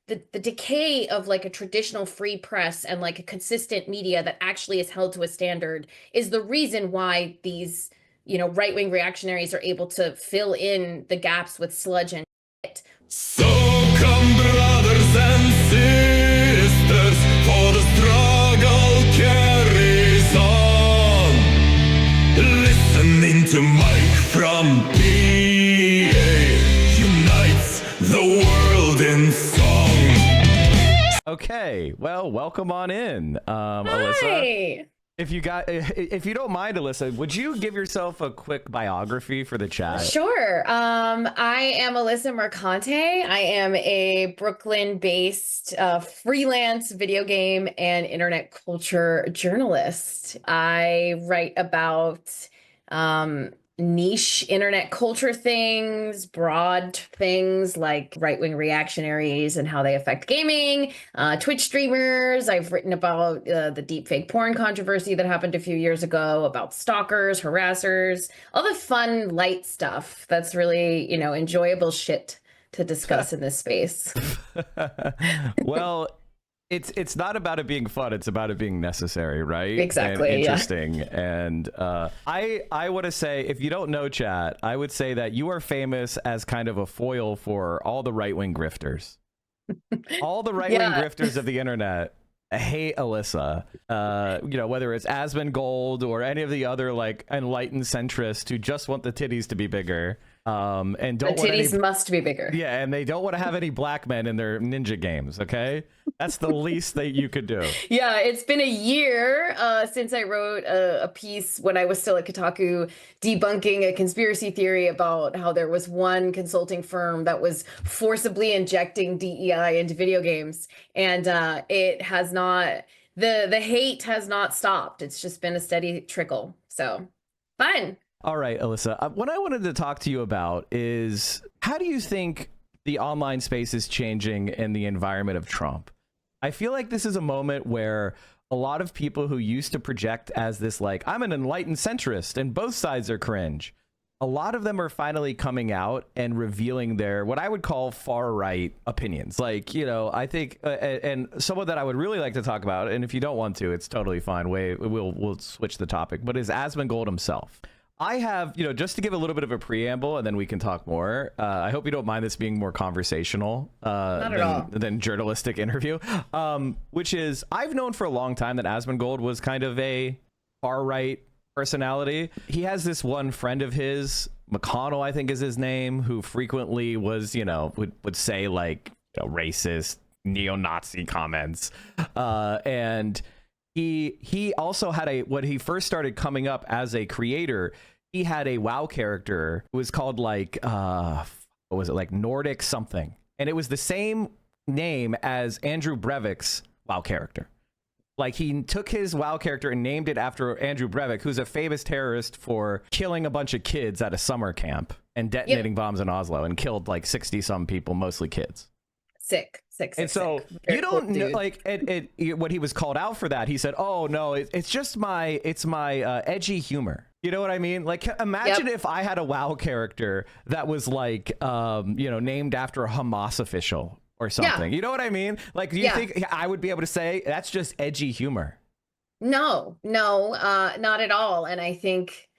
the decay of like a traditional free press and like a consistent media that actually is held to a standard is the reason why these, right-wing reactionaries are able to fill in the gaps with sludge and shit. So come brothers and sisters, for the struggle carries on. Listening to Mike from PA unites the world in song. Okay, well, welcome on in, Alyssa. Hi. If you don't mind, Alyssa, would you give yourself a quick biography for the chat? Sure. I am Alyssa Mercante. I am a Brooklyn-based freelance video game and internet culture journalist. I write about niche internet culture things, broad things like right-wing reactionaries and how they affect gaming, Twitch streamers. I've written about the deepfake porn controversy that happened a few years ago, about stalkers, harassers, all the fun, light stuff that's really, enjoyable shit to discuss in this space. Well, it's not about it being fun, it's about it being necessary, right? Exactly. And interesting. Yeah. And I want to say, if you don't know, chat, I would say that you are famous as kind of a foil for all the right-wing grifters. All the right-wing grifters of the internet hate Alyssa. Whether it's Asmongold or any of the other like enlightened centrists who just want the titties to be bigger. And don't the titties must be bigger. Yeah, and they don't want to have any black men in their ninja games. Okay, that's the least that you could do. Yeah, it's been a year since I wrote a piece when I was still at Kotaku debunking a conspiracy theory about how there was one consulting firm that was forcibly injecting DEI into video games, and it has not. The hate has not stopped. It's just been a steady trickle. So, fun. All right, Alyssa, what I wanted to talk to you about is, how do you think the online space is changing in the environment of Trump? I feel like this is a moment where a lot of people who used to project as this, like, I'm an enlightened centrist and both sides are cringe, a lot of them are finally coming out and revealing their, what I would call far right opinions. Like, I think, and someone that I would really like to talk about, and if you don't want to, it's totally fine. We'll switch the topic, but is Asmongold himself. I have, just to give a little bit of a preamble and then we can talk more. I hope you don't mind this being more conversational than journalistic interview, which is, I've known for a long time that Asmongold was kind of a far right personality. He has this one friend of his, McConnell, I think is his name, who frequently was, would say like, racist, neo-Nazi comments. And he also had when he first started coming up as a creator, he had a WoW character. It was called like, what was it, like Nordic something. And it was the same name as Andrew Breivik's WoW character. Like, he took his WoW character and named it after Andrew Breivik, who's a famous terrorist for killing a bunch of kids at a summer camp and detonating bombs in Oslo and killed like 60 some people, mostly kids. Sick. And so you don't know, like, when he was called out for that, he said, "Oh no, it's just my edgy humor." You know what I mean? Like, imagine if I had a WoW character that was like, named after a Hamas official or something. You know what I mean? Like, do you think I would be able to say that's just edgy humor? No, not at all. And I think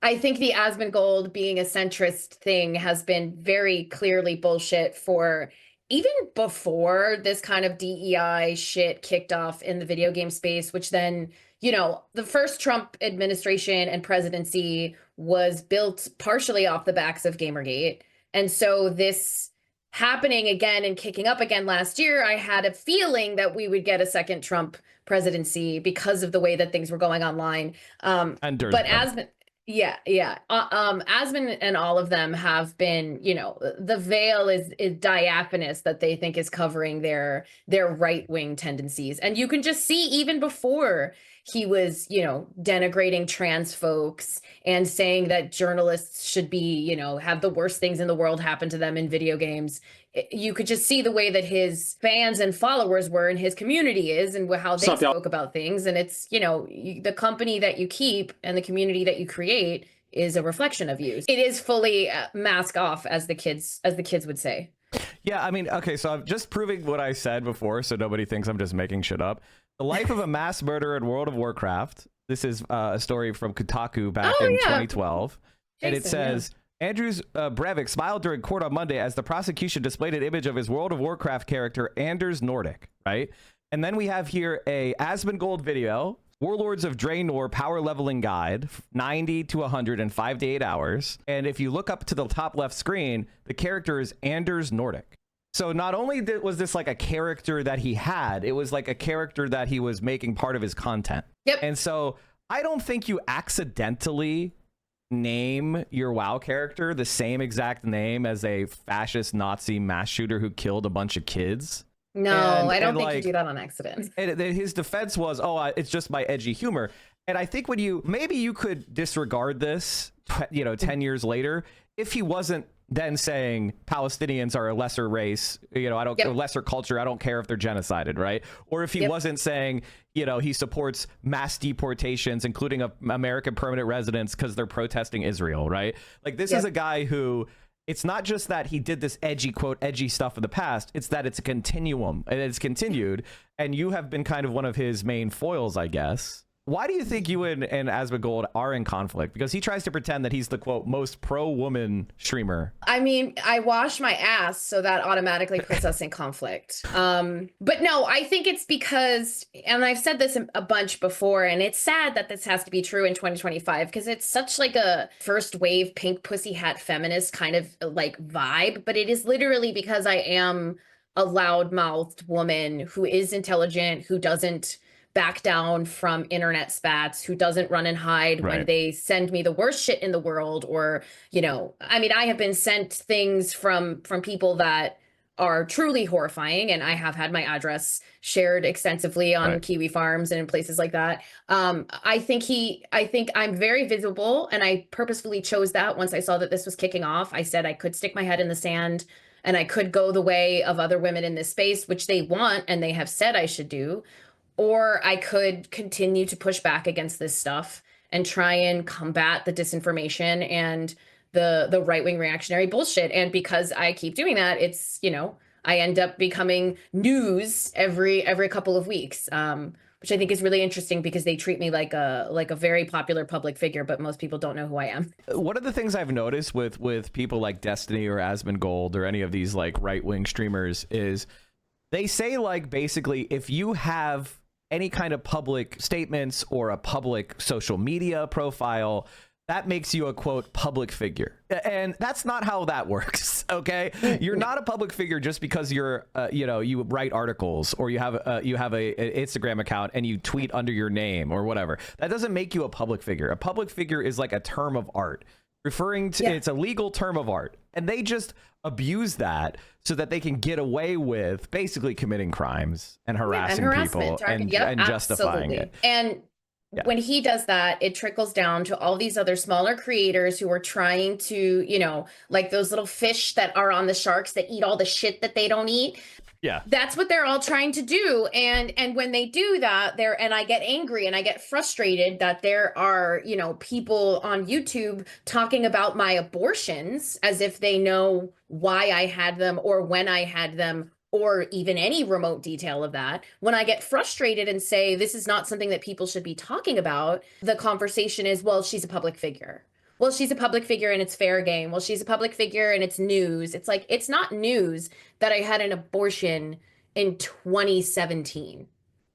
the Asmongold being a centrist thing has been very clearly bullshit for even before this kind of DEI shit kicked off in the video game space, which then, the first Trump administration and presidency was built partially off the backs of Gamergate. And so this happening again and kicking up again last year, I had a feeling that we would get a second Trump presidency because of the way that things were going online. But Asmon and all of them have been, the veil is diaphanous that they think is covering their right-wing tendencies. And you can just see even before he was, denigrating trans folks and saying that journalists should be, have the worst things in the world happen to them in video games. You could just see the way that his fans and followers were and his community is and how they spoke about things. And it's, the company that you keep and the community that you create is a reflection of you. It is fully mask off, as the kids would say. Yeah, I mean, okay, so I'm just proving what I said before so nobody thinks I'm just making shit up. The life of a mass murderer in World of Warcraft. This is a story from Kotaku back in 2012. Jason, and it says, Andrews Breivik smiled during court on Monday as the prosecution displayed an image of his World of Warcraft character, Anders Nordic, right? And then we have here a Asmongold video, Warlords of Draenor power leveling guide, 90 to 100 in 5 to 8 hours. And if you look up to the top left screen, the character is Anders Nordic. So not only was this like a character that he had, it was like a character that he was making part of his content. Yep. And so I don't think you accidentally name your WoW character the same exact name as a fascist Nazi mass shooter who killed a bunch of kids. No, I don't think you do that on accident. And his defense was, it's just my edgy humor. And I think maybe you could disregard this, 10 years later, if he wasn't then saying Palestinians are a lesser race, a lesser culture. I don't care if they're genocided, right? Or if he wasn't saying, he supports mass deportations, including American permanent residents because they're protesting Israel, right? Like this is a guy who, it's not just that he did this edgy stuff in the past. It's that it's a continuum and it's continued. And you have been kind of one of his main foils, I guess. Why do you think you and Asmongold are in conflict? Because he tries to pretend that he's the, quote, most pro-woman streamer. I mean, I wash my ass, so that automatically puts us in conflict. But no, I think it's because, and I've said this a bunch before, and it's sad that this has to be true in 2025, because it's such like a first wave pink pussy hat feminist kind of like vibe. But it is literally because I am a loud-mouthed woman who is intelligent, who doesn't back down from internet spats, who doesn't run and hide when they send me the worst shit in the world. Or, I mean, I have been sent things from people that are truly horrifying, and I have had my address shared extensively on Kiwi Farms and in places like that. I think I'm very visible, and I purposefully chose that. Once I saw that this was kicking off, I said I could stick my head in the sand and I could go the way of other women in this space, which they want and they have said I should do. Or I could continue to push back against this stuff and try and combat the disinformation and the right-wing reactionary bullshit. And because I keep doing that, it's, I end up becoming news every couple of weeks, which I think is really interesting because they treat me like a very popular public figure, but most people don't know who I am. One of the things I've noticed with people like Destiny or Asmongold or any of these like right-wing streamers is they say like basically if you have any kind of public statements or a public social media profile, that makes you a, quote, public figure. And that's not how that works, okay? You're not a public figure just because you're, you write articles or you have an Instagram account and you tweet under your name or whatever. That doesn't make you a public figure. A public figure is like a term of art. Referring to, it's a legal term of art. And they just abuse that so that they can get away with basically committing crimes and harassing people and justifying it. And when he does that, it trickles down to all these other smaller creators who are trying to, like those little fish that are on the sharks that eat all the shit that they don't eat. Yeah, that's what they're all trying to do. And when they do that, and I get angry and I get frustrated that there are, people on YouTube talking about my abortions as if they know why I had them or when I had them, or even any remote detail of that. When I get frustrated and say, this is not something that people should be talking about, the conversation is, well, she's a public figure. Well, she's a public figure and it's fair game. Well, she's a public figure and it's news. It's like, it's not news that I had an abortion in 2017.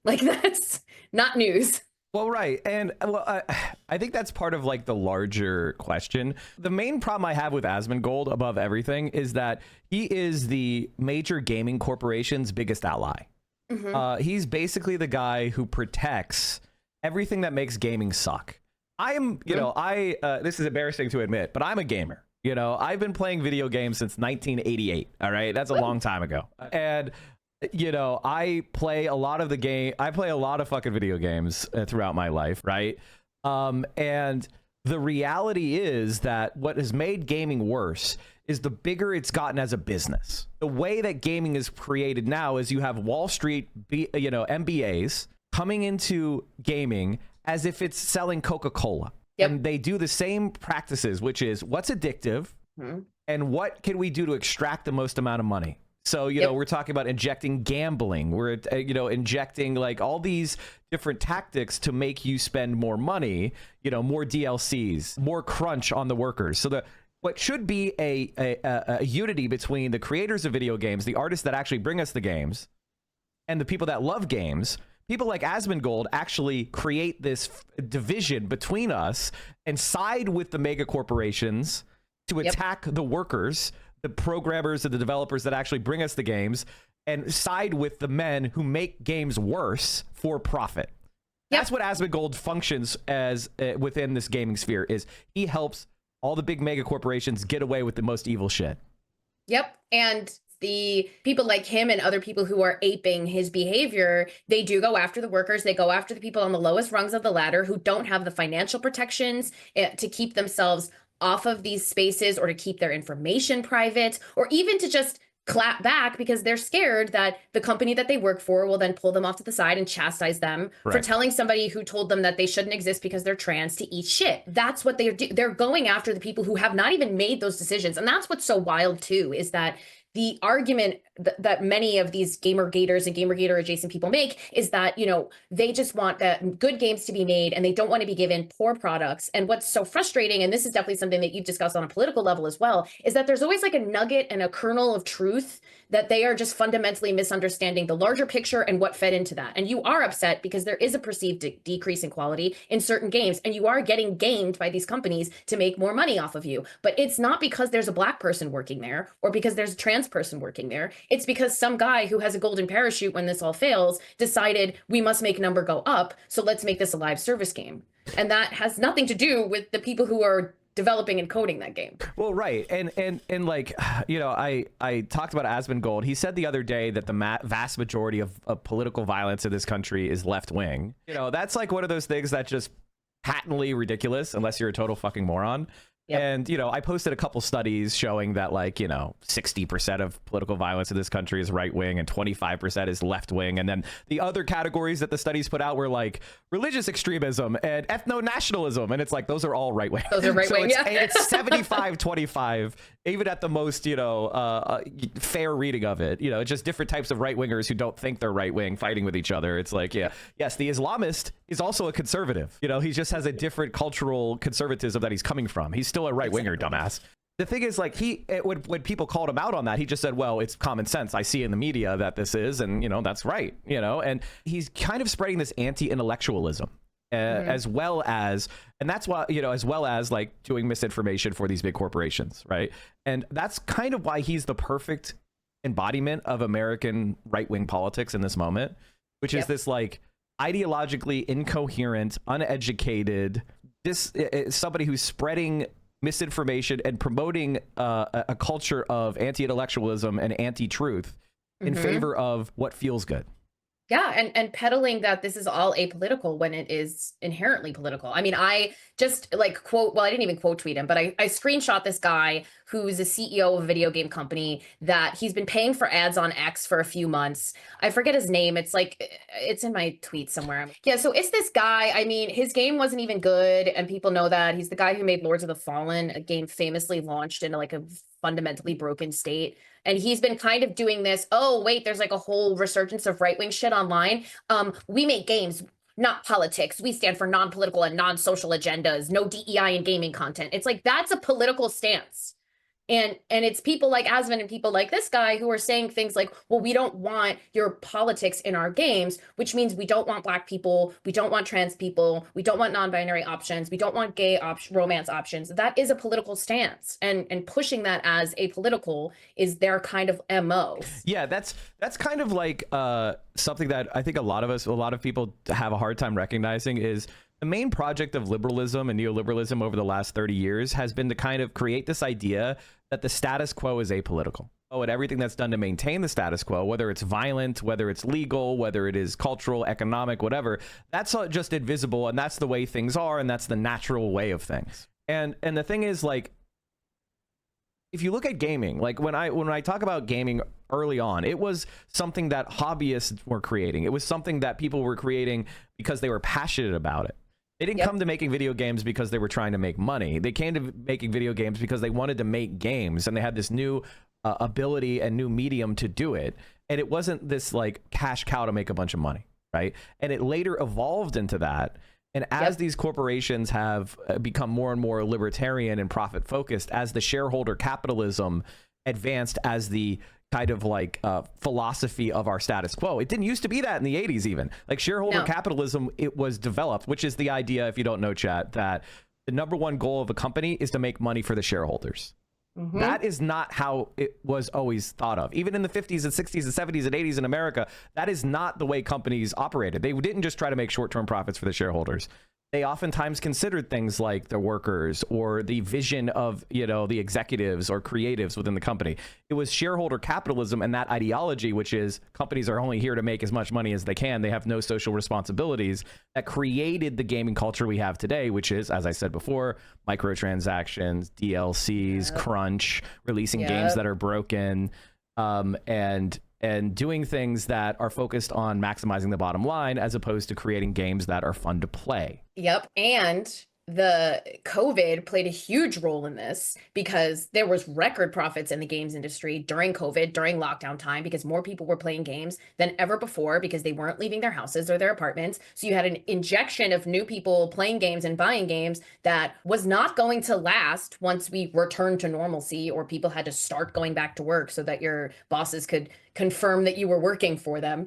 Like, that's not news. Well, right. And well, I think that's part of like the larger question. The main problem I have with Asmongold above everything is that he is the major gaming corporation's biggest ally. Mm-hmm. He's basically the guy who protects everything that makes gaming suck. I'm, this is embarrassing to admit, but I'm a gamer. I've been playing video games since 1988. All right. That's a long time ago. And I play a lot of fucking video games throughout my life, right? And the reality is that what has made gaming worse is the bigger it's gotten as a business. The way that gaming is created now is you have Wall Street, MBAs coming into gaming as if it's selling Coca-Cola. Yep. And they do the same practices, which is what's addictive and what can we do to extract the most amount of money. So, you know, we're talking about injecting gambling. We're, you know, injecting like all these different tactics to make you spend more money, you know, more DLCs, more crunch on the workers. So the what should be a unity between the creators of video games, the artists that actually bring us the games, and the people that love games. People like Asmongold actually create this division between us and side with the mega corporations to attack the workers, the programmers and the developers that actually bring us the games, and side with the men who make games worse for profit. That's what Asmongold functions as within this gaming sphere. Is he helps all the big mega corporations get away with the most evil shit. Yep. And the people like him and other people who are aping his behavior, they do go after the workers. They go after the people on the lowest rungs of the ladder who don't have the financial protections to keep themselves off of these spaces, or to keep their information private, or even to just clap back because they're scared that the company that they work for will then pull them off to the side and chastise them for telling somebody who told them that they shouldn't exist because they're trans to eat shit. That's what they're doing. They're going after the people who have not even made those decisions. And that's what's so wild too, is that the argument that many of these Gamergaters and Gamergater adjacent people make is that, you know, they just want good games to be made and they don't want to be given poor products. And what's so frustrating, and this is definitely something that you've discussed on a political level as well, is that there's always like a nugget and a kernel of truth that they are just fundamentally misunderstanding the larger picture and what fed into that. And you are upset because there is a perceived decrease in quality in certain games, and you are getting gamed by these companies to make more money off of you. But it's not because there's a Black person working there or because there's a trans person working there. It's because some guy who has a golden parachute when this all fails decided we must make number go up, so let's make this a live service game. And that has nothing to do with the people who are developing and coding that game. Well, right. And like, you know, I talked about Asmongold. He said the other day that the vast majority of political violence in this country is left wing. You know, that's like one of those things that just patently ridiculous unless you're a total fucking moron. And, you know, I posted a couple studies showing that, like, you know, 60% of political violence in this country is right wing and 25% is left wing. And then the other categories that the studies put out were like religious extremism and ethno-nationalism. And it's like, those are all right wing. Those are right wing, so it's 75-25, even at the most, you know, fair reading of it. You know, it's just different types of right wingers who don't think they're right wing fighting with each other. It's like, yes, the Islamist is also a conservative. You know, he just has a different cultural conservatism that he's coming from. He's still a right winger, dumbass. The thing is, like, when people called him out on that, he just said, well, it's common sense. I see in the media that this is, and, you know, that's right, you know, and he's kind of spreading this anti-intellectualism as well as, and that's why, you know, as well as like doing misinformation for these big corporations. Right. And that's kind of why he's the perfect embodiment of American right-wing politics in this moment, which is this like ideologically incoherent, uneducated, somebody who's spreading misinformation and promoting a culture of anti-intellectualism and anti-truth in favor of what feels good. Yeah, and peddling that this is all apolitical when it is inherently political. I mean, I just like quote, well, I didn't even quote tweet him, but I screenshot this guy who's a CEO of a video game company that he's been paying for ads on X for a few months. I forget his name. It's like, it's in my tweet somewhere. Yeah, so it's this guy. I mean, his game wasn't even good, and people know that. He's the guy who made Lords of the Fallen, a game famously launched in like a fundamentally broken state. And he's been kind of doing this, oh, wait, there's like a whole resurgence of right-wing shit online. We make games, not politics. We stand for non-political and non-social agendas, no DEI in gaming content. It's like, that's a political stance. And it's people like Asmon and people like this guy who are saying things like, well, we don't want your politics in our games, which means we don't want Black people, we don't want trans people, we don't want non-binary options, we don't want gay romance options. That is a political stance. And pushing that as apolitical is their kind of MO. Yeah, that's kind of like something that I think a lot of people have a hard time recognizing is the main project of liberalism and neoliberalism over the last 30 years has been to kind of create this idea that the status quo is apolitical. Oh, and everything that's done to maintain the status quo, whether it's violent, whether it's legal, whether it is cultural, economic, whatever, that's just invisible, and that's the way things are, and that's the natural way of things. And the thing is, like, if you look at gaming, like when I talk about gaming early on, it was something that hobbyists were creating. It was something that people were creating because they were passionate about it. They didn't come to making video games because they were trying to make money. They came to making video games because they wanted to make games, and they had this new ability and new medium to do it. And it wasn't this like cash cow to make a bunch of money, right? And it later evolved into that. And as these corporations have become more and more libertarian and profit focused, as the shareholder capitalism advanced as the kind of like philosophy of our status quo. It didn't used to be that in the 80s even. Like shareholder capitalism, it was developed, which is the idea, if you don't know, chat, that the number one goal of a company is to make money for the shareholders. That is not how it was always thought of. Even in the 50s and 60s and 70s and 80s in America, that is not the way companies operated. They didn't just try to make short-term profits for the shareholders. They oftentimes considered things like the workers or the vision of, you know, the executives or creatives within the company. It was shareholder capitalism and that ideology, which is companies are only here to make as much money as they can. They have no social responsibilities, that created the gaming culture we have today, which is, as I said before, microtransactions, DLCs, crunch, releasing games that are broken, and doing things that are focused on maximizing the bottom line as opposed to creating games that are fun to play. Yep. And the COVID played a huge role in this because there was record profits in the games industry during COVID, during lockdown time, because more people were playing games than ever before because they weren't leaving their houses or their apartments. So you had an injection of new people playing games and buying games that was not going to last once we returned to normalcy or people had to start going back to work so that your bosses could confirm that you were working for them.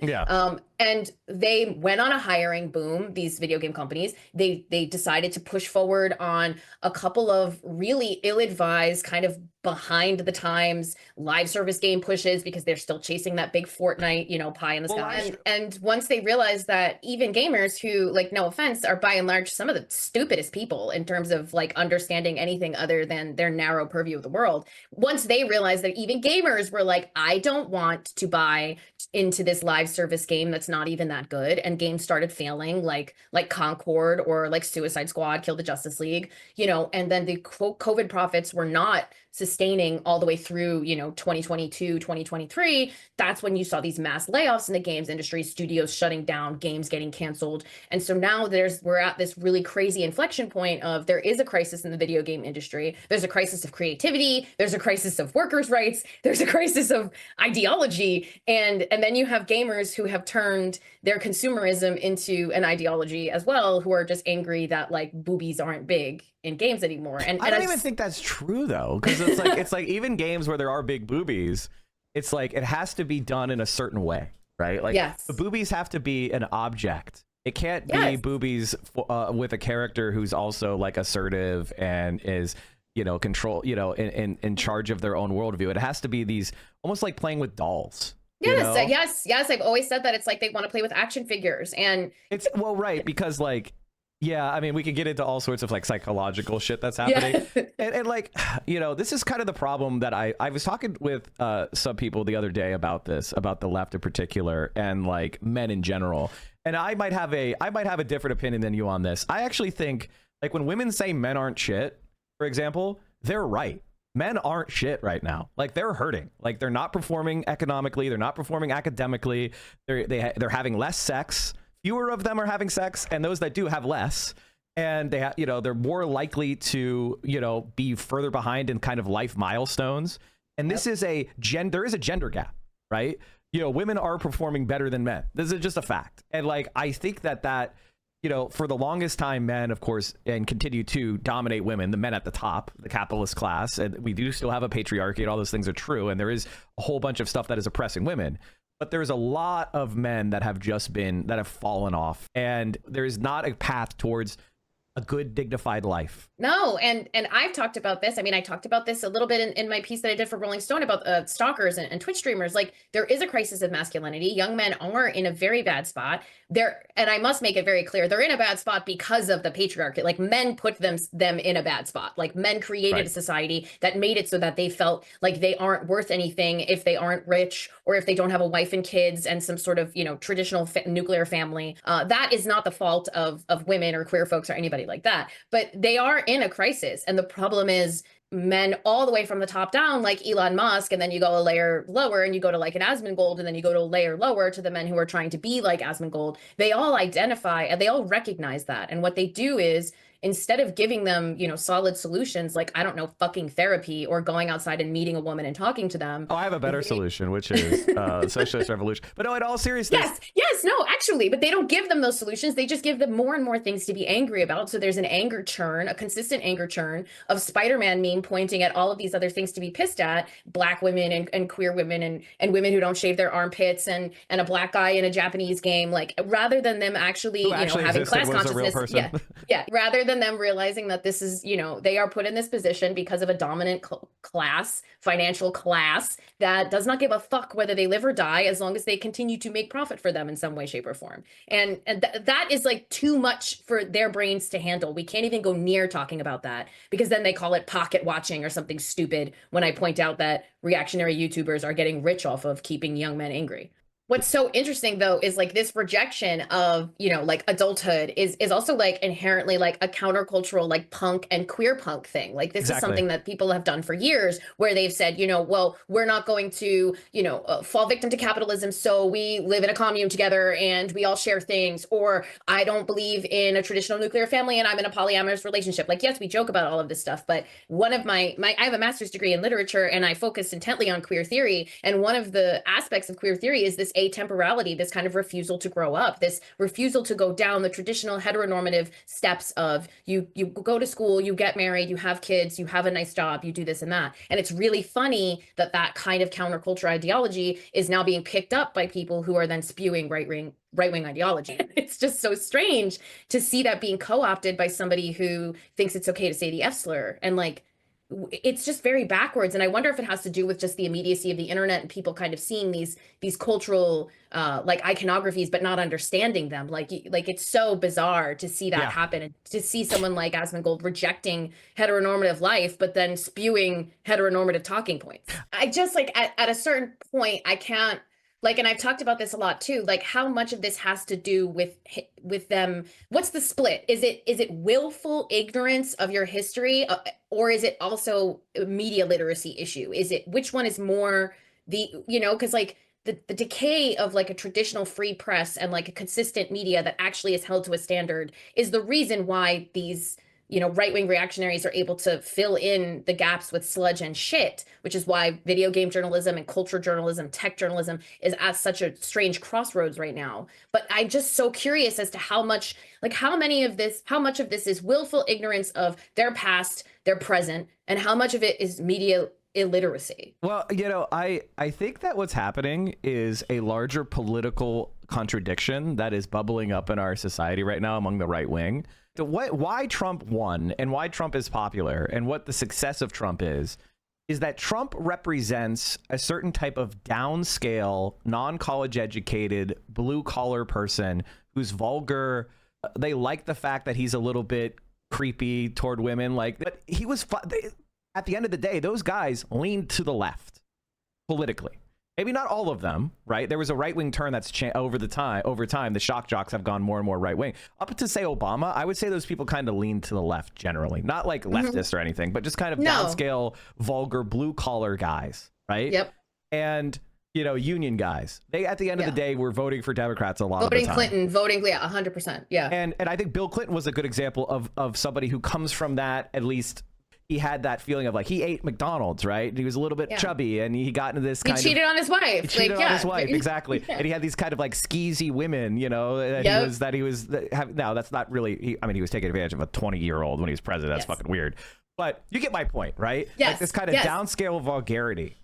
And they went on a hiring boom, these video game companies. They decided to push forward on a couple of really ill-advised, kind of behind the times live service game pushes because they're still chasing that big Fortnite, you know, pie in the sky. And once they realized that even gamers who, like, no offense, are by and large some of the stupidest people in terms of like understanding anything other than their narrow purview of the world, once they realized that even gamers were like, I don't want to buy into this live service game that's not even that good, and games started failing like Concord or like Suicide Squad, Kill the Justice League, you know, and then the COVID profits were not sustaining all the way through, you know, 2022, 2023, that's when you saw these mass layoffs in the games industry, studios shutting down, games getting canceled. And so now we're at this really crazy inflection point of there is a crisis in the video game industry. There's a crisis of creativity. There's a crisis of workers' rights. There's a crisis of ideology. And then you have gamers who have turned their consumerism into an ideology as well, who are just angry that like boobies aren't big in games anymore. And I don't even think that's true though, because it's like even games where there are big boobies, it's like it has to be done in a certain way, right? Like the boobies have to be an object. It can't be boobies with a character who's also like assertive and is, you know, in charge of their own worldview. It has to be these almost like playing with dolls. Yes. I've always said that it's like they want to play with action figures, and it's right, because like, yeah, I mean, we could get into all sorts of like psychological shit that's happening. And like, you know, this is kind of the problem that I was talking with some people the other day about this, about the left in particular, and like men in general. And I might have a different opinion than you on this. I actually think like when women say men aren't shit, for example, they're right. Men aren't shit right now. Like they're hurting. Like they're not performing economically. They're not performing academically. They're having less sex. Fewer of them are having sex, and those that do have less. And they're more likely to, you know, be further behind in kind of life milestones. And this is there is a gender gap, right? You know, women are performing better than men. This is just a fact. And like, I think that, you know, for the longest time, men, of course, and continue to dominate women, the men at the top, the capitalist class, and we do still have a patriarchy, and all those things are true. And there is a whole bunch of stuff that is oppressing women. But there's a lot of men that have fallen off, and there's not a path towards a good, dignified life. No, and I've talked about this. I mean, I talked about this a little bit in my piece that I did for Rolling Stone about stalkers and Twitch streamers. Like, there is a crisis of masculinity. Young men are in a very bad spot. And I must make it very clear, they're in a bad spot because of the patriarchy. Like, men put them in a bad spot. Like, men created a society that made it so that they felt like they aren't worth anything if they aren't rich, or if they don't have a wife and kids and some sort of, you know, traditional nuclear family. That is not the fault of women or queer folks or anybody like that. But they are in a crisis. And the problem is men all the way from the top down, like Elon Musk, and then you go a layer lower and you go to like an Asmongold, and then you go to a layer lower to the men who are trying to be like Asmongold. They all identify and they all recognize that. And what they do is instead of giving them, you know, solid solutions, like, I don't know, fucking therapy or going outside and meeting a woman and talking to them. Oh, I have a better solution, which is socialist revolution. But no, in all seriousness. Yes, no, actually, but they don't give them those solutions. They just give them more and more things to be angry about. So there's an anger churn, a consistent anger churn of Spider-Man meme pointing at all of these other things to be pissed at, Black women and queer women and women who don't shave their armpits and a Black guy in a Japanese game, like, rather than them actually, having class consciousness. Yeah. Rather than them realizing that this is, you know, they are put in this position because of a dominant class, financial class, that does not give a fuck whether they live or die as long as they continue to make profit for them in some way, shape, or form. And that is like too much for their brains to handle. We can't even go near talking about that, because then they call it pocket watching or something stupid when I point out that reactionary YouTubers are getting rich off of keeping young men angry. What's so interesting, though, is like this rejection of, you know, like adulthood is also like inherently like a countercultural, like punk and queer punk thing. Like this is something that people have done for years, where they've said, you know, well, we're not going to, you know, fall victim to capitalism. So we live in a commune together and we all share things. Or I don't believe in a traditional nuclear family and I'm in a polyamorous relationship. Like, yes, we joke about all of this stuff, but one of I have a master's degree in literature and I focus intently on queer theory. And one of the aspects of queer theory is this atemporality, this kind of refusal to grow up, this refusal to go down the traditional heteronormative steps of you go to school, you get married, you have kids, you have a nice job, you do this and that. And it's really funny that that kind of counterculture ideology is now being picked up by people who are then spewing right-wing ideology. It's just so strange to see that being co-opted by somebody who thinks it's okay to say the F slur. And like, it's just very backwards. And I wonder if it has to do with just the immediacy of the internet and people kind of seeing these cultural like iconographies, but not understanding them. Like it's so bizarre to see that happen, and to see someone like Asmongold rejecting heteronormative life, but then spewing heteronormative talking points. I just like at a certain point, I can't, like, and I've talked about this a lot too, like how much of this has to do with them. What's the split? Is it willful ignorance of your history, or is it also a media literacy issue? Is it, which one is more the, you know, because like the decay of like a traditional free press and like a consistent media that actually is held to a standard is the reason why these, you know, right-wing reactionaries are able to fill in the gaps with sludge and shit, which is why video game journalism and culture journalism, tech journalism is at such a strange crossroads right now. But I'm just so curious as to how much of this is willful ignorance of their past, their present, and how much of it is media illiteracy. Well, you know, I think that what's happening is a larger political contradiction that is bubbling up in our society right now among the right wing. Why Trump won and why Trump is popular and what the success of Trump is that Trump represents a certain type of downscale, non-college educated, blue collar person who's vulgar. They like the fact that he's a little bit creepy toward women. Like, but he was at the end of the day, those guys leaned to the left politically. Maybe not all of them, right? There was a right-wing turn that's over time. The shock jocks have gone more and more right-wing. Up to, say, Obama, I would say those people kind of lean to the left generally. Not like leftists or anything, but just kind of downscale, vulgar, blue-collar guys, right? Yep. And, you know, union guys. They, at the end of the day, were voting for Democrats a lot of the time. Voting Clinton, 100%, yeah. And I think Bill Clinton was a good example of somebody who comes from that, at least. He had that feeling of like he ate McDonald's, right? He was a little bit chubby, and he got into this kind of. He cheated on his wife. He cheated on his wife, exactly. And he had these kind of like skeezy women, you know. Now that's not really. He was taking advantage of a 20-year-old when he was president. That's fucking weird. But you get my point, right? Yes. Like this kind of downscale vulgarity.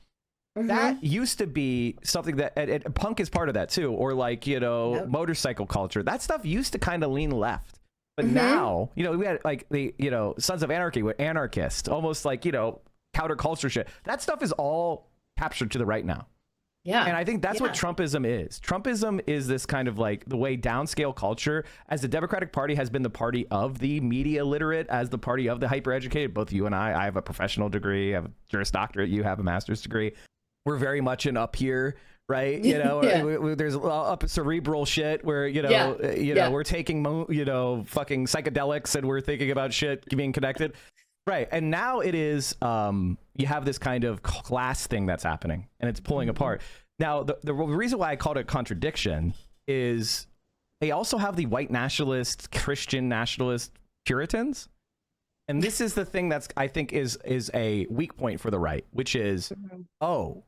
That used to be something that punk is part of that too, or like, you know, motorcycle culture. That stuff used to kind of lean left. But now, you know, we had like the, you know, Sons of Anarchy were anarchist, almost like, you know, counterculture shit. That stuff is all captured to the right now. Yeah. And I think that's what Trumpism is. Trumpism is this kind of like the way downscale culture, as the Democratic Party has been the party of the media literate, as the party of the hyper educated. Both you and I have a professional degree, I have a Juris Doctorate, you have a master's degree. We're very much an up here. Right. You know, there's up cerebral shit where, you know, we're taking, you know, fucking psychedelics and we're thinking about shit being connected. Right. And now it is you have this kind of class thing that's happening and it's pulling apart. Now, the reason why I called it contradiction is they also have the white nationalist, Christian nationalist Puritans. And this is the thing that's, I think, is a weak point for the right, which is, oh,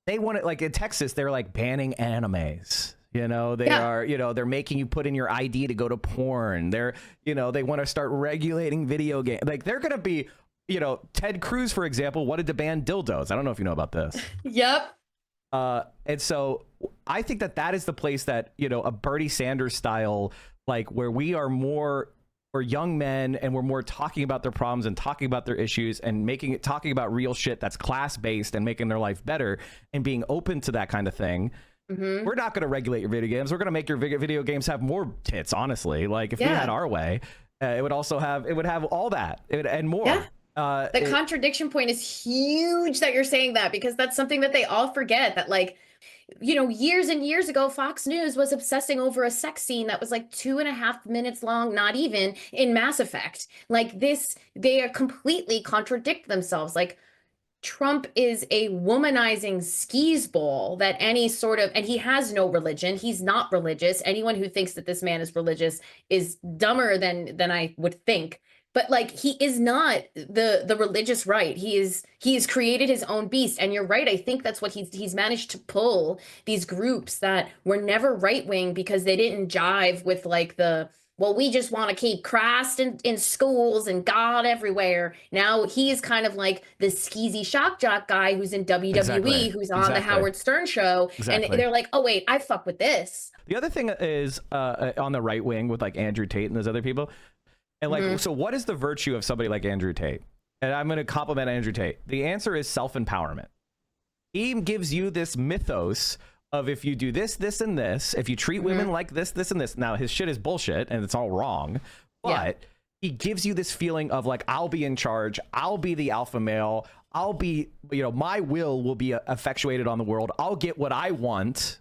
they want it, like in Texas, they're like banning animes. You know, they are, you know, they're making you put in your ID to go to porn. They're, you know, they want to start regulating video games. Like they're going to be, you know, Ted Cruz, for example, wanted to ban dildos. I don't know if you know about this. Yep. And so I think that is the place that, you know, a Bernie Sanders style, like where we are more, we're young men and we're more talking about their problems and talking about their issues and talking about real shit that's class based and making their life better and being open to that kind of thing. We're not going to regulate your video games. We're going to make your video games have more tits, honestly. Like if we had our way, it would have all that and more. The contradiction point is huge that you're saying that, because that's something that they all forget, that like, you know, years and years ago, Fox News was obsessing over a sex scene that was like 2.5 minutes long, not even, in Mass Effect. Like this, they are completely contradict themselves. Like Trump is a womanizing skis ball that any sort of, and he has no religion. He's not religious. Anyone who thinks that this man is religious is dumber than I would think. But like, he is not the religious right. He has created his own beast. And you're right. I think that's what he's managed to pull these groups that were never right wing because they didn't jive with like well, we just want to keep Christ in schools and God everywhere. Now he's kind of like the skeezy shock jock guy who's in WWE, who's on the Howard Stern show. And they're like, oh, wait, I fuck with this. The other thing is on the right wing with like Andrew Tate and those other people. And like, so what is the virtue of somebody like Andrew Tate? And I'm going to compliment Andrew Tate. The answer is self-empowerment. He gives you this mythos of if you do this, this, and this, if you treat women like this, this, and this. Now, his shit is bullshit and it's all wrong. But he gives you this feeling of like, I'll be in charge. I'll be the alpha male. I'll be, you know, my will be effectuated on the world. I'll get what I want.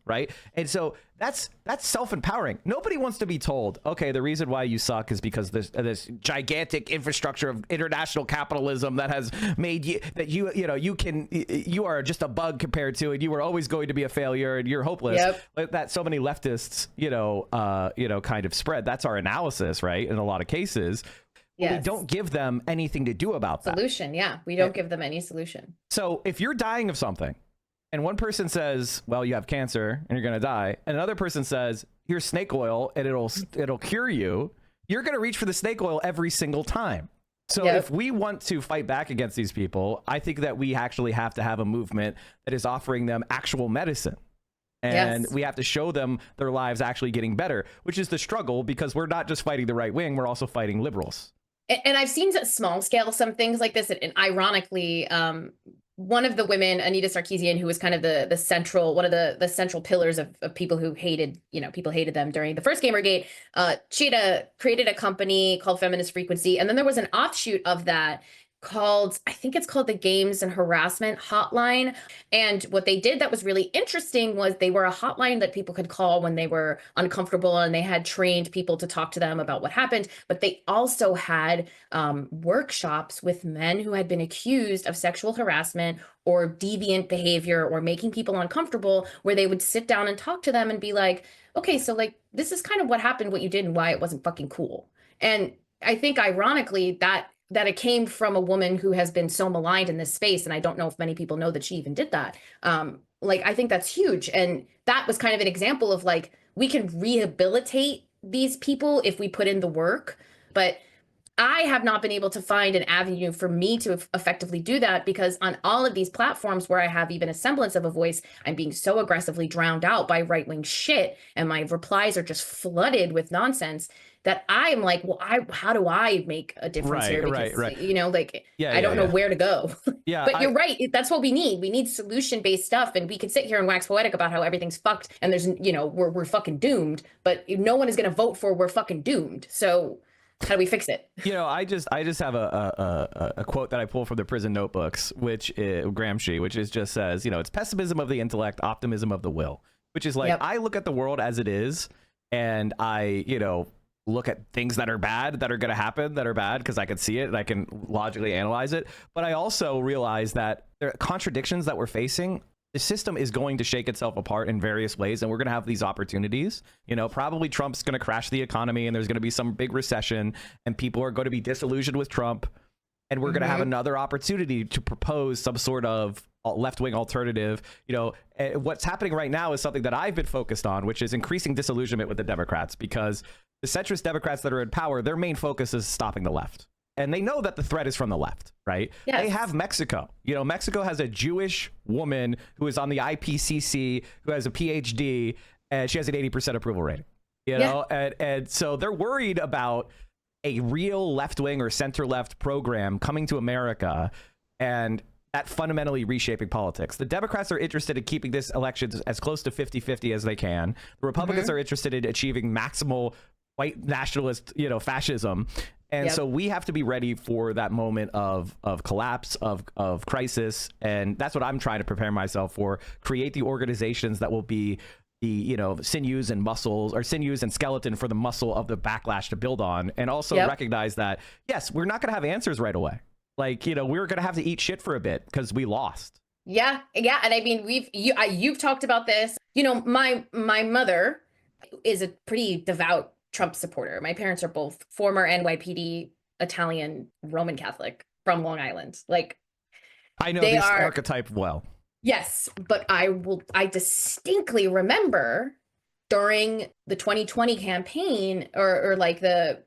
Right. And so that's self-empowering. Nobody wants to be told, OK, the reason why you suck is because this gigantic infrastructure of international capitalism that has made you that you are just a bug compared to it. You were always going to be a failure and you're hopeless. Like that so many leftists, kind of spread. That's our analysis. Right. In a lot of cases. We don't give them anything to do about that. Solution. Yeah. We don't give them any solution. So if you're dying of something, and one person says, well, you have cancer and you're going to die. And another person says, here's snake oil and it'll cure you. You're going to reach for the snake oil every single time. So if we want to fight back against these people, I think that we actually have to have a movement that is offering them actual medicine. And we have to show them their lives actually getting better, which is the struggle, because we're not just fighting the right wing. We're also fighting liberals. And I've seen at small scale some things like this. And ironically, one of the women, Anita Sarkeesian, who was kind of the central, one of the central pillars of people who hated, people hated them during the first Gamergate. She had created a company called Feminist Frequency. And then there was an offshoot of that called, I think it's called the Games and Harassment Hotline. And what they did that was really interesting was they were a hotline that people could call when they were uncomfortable, and they had trained people to talk to them about what happened. But they also had workshops with men who had been accused of sexual harassment or deviant behavior or making people uncomfortable, where they would sit down and talk to them and be like, okay, so like, this is kind of what happened, what you did, and why it wasn't fucking cool. And I think ironically that it came from a woman who has been so maligned in this space. And I don't know if many people know that she even did that. I think that's huge. And that was kind of an example of like, we can rehabilitate these people if we put in the work. But I have not been able to find an avenue for me to effectively do that, because on all of these platforms where I have even a semblance of a voice, I'm being so aggressively drowned out by right-wing shit. And my replies are just flooded with nonsense that I'm like, well, how do I make a difference here? Because, I don't know where to go. But you're right. That's what we need. We need solution-based stuff. And we could sit here and wax poetic about how everything's fucked and there's, we're fucking doomed, but no one is going to vote for we're fucking doomed. So how do we fix it? I just have a quote that I pull from the prison notebooks, which is Gramsci, which is just says, it's pessimism of the intellect, optimism of the will, which is like, I look at the world as it is, and I, look at things that are bad, that are going to happen, that are bad, because I can see it and I can logically analyze it. But I also realize that there are contradictions that we're facing. the system is going to shake itself apart in various ways, and we're going to have these opportunities. You know, probably Trump's going to crash the economy, and there's going to be some big recession, and people are going to be disillusioned with Trump, and we're going to have another opportunity to propose some sort of left-wing alternative. You know, what's happening right now is something that I've been focused on, which is increasing disillusionment with the Democrats, because the centrist Democrats that are in power, their main focus is stopping the left. And they know that the threat is from the left, right? Yes. They have Mexico. You know, Mexico has a Jewish woman who is on the IPCC, who has a PhD, and she has an 80% approval rating. You know, and so they're worried about a real left-wing or center-left program coming to America and that fundamentally reshaping politics. The Democrats are interested in keeping this election as close to 50-50 as they can. The Republicans are interested in achieving maximal white nationalist, you know, fascism. And so we have to be ready for that moment of collapse, of crisis. And that's what I'm trying to prepare myself for. Create the organizations that will be the, you know, sinews and muscles, or sinews and skeleton for the muscle of the backlash to build on. And also recognize that, yes, we're not going to have answers right away. Like, you know, we're going to have to eat shit for a bit because we lost. Yeah. And I mean, you've talked about this. You know, my mother is a pretty devout Trump supporter. My parents are both former NYPD Italian Roman Catholic from Long Island. Like, I know this archetype well. Yes, but I distinctly remember during the 2020 campaign, or like the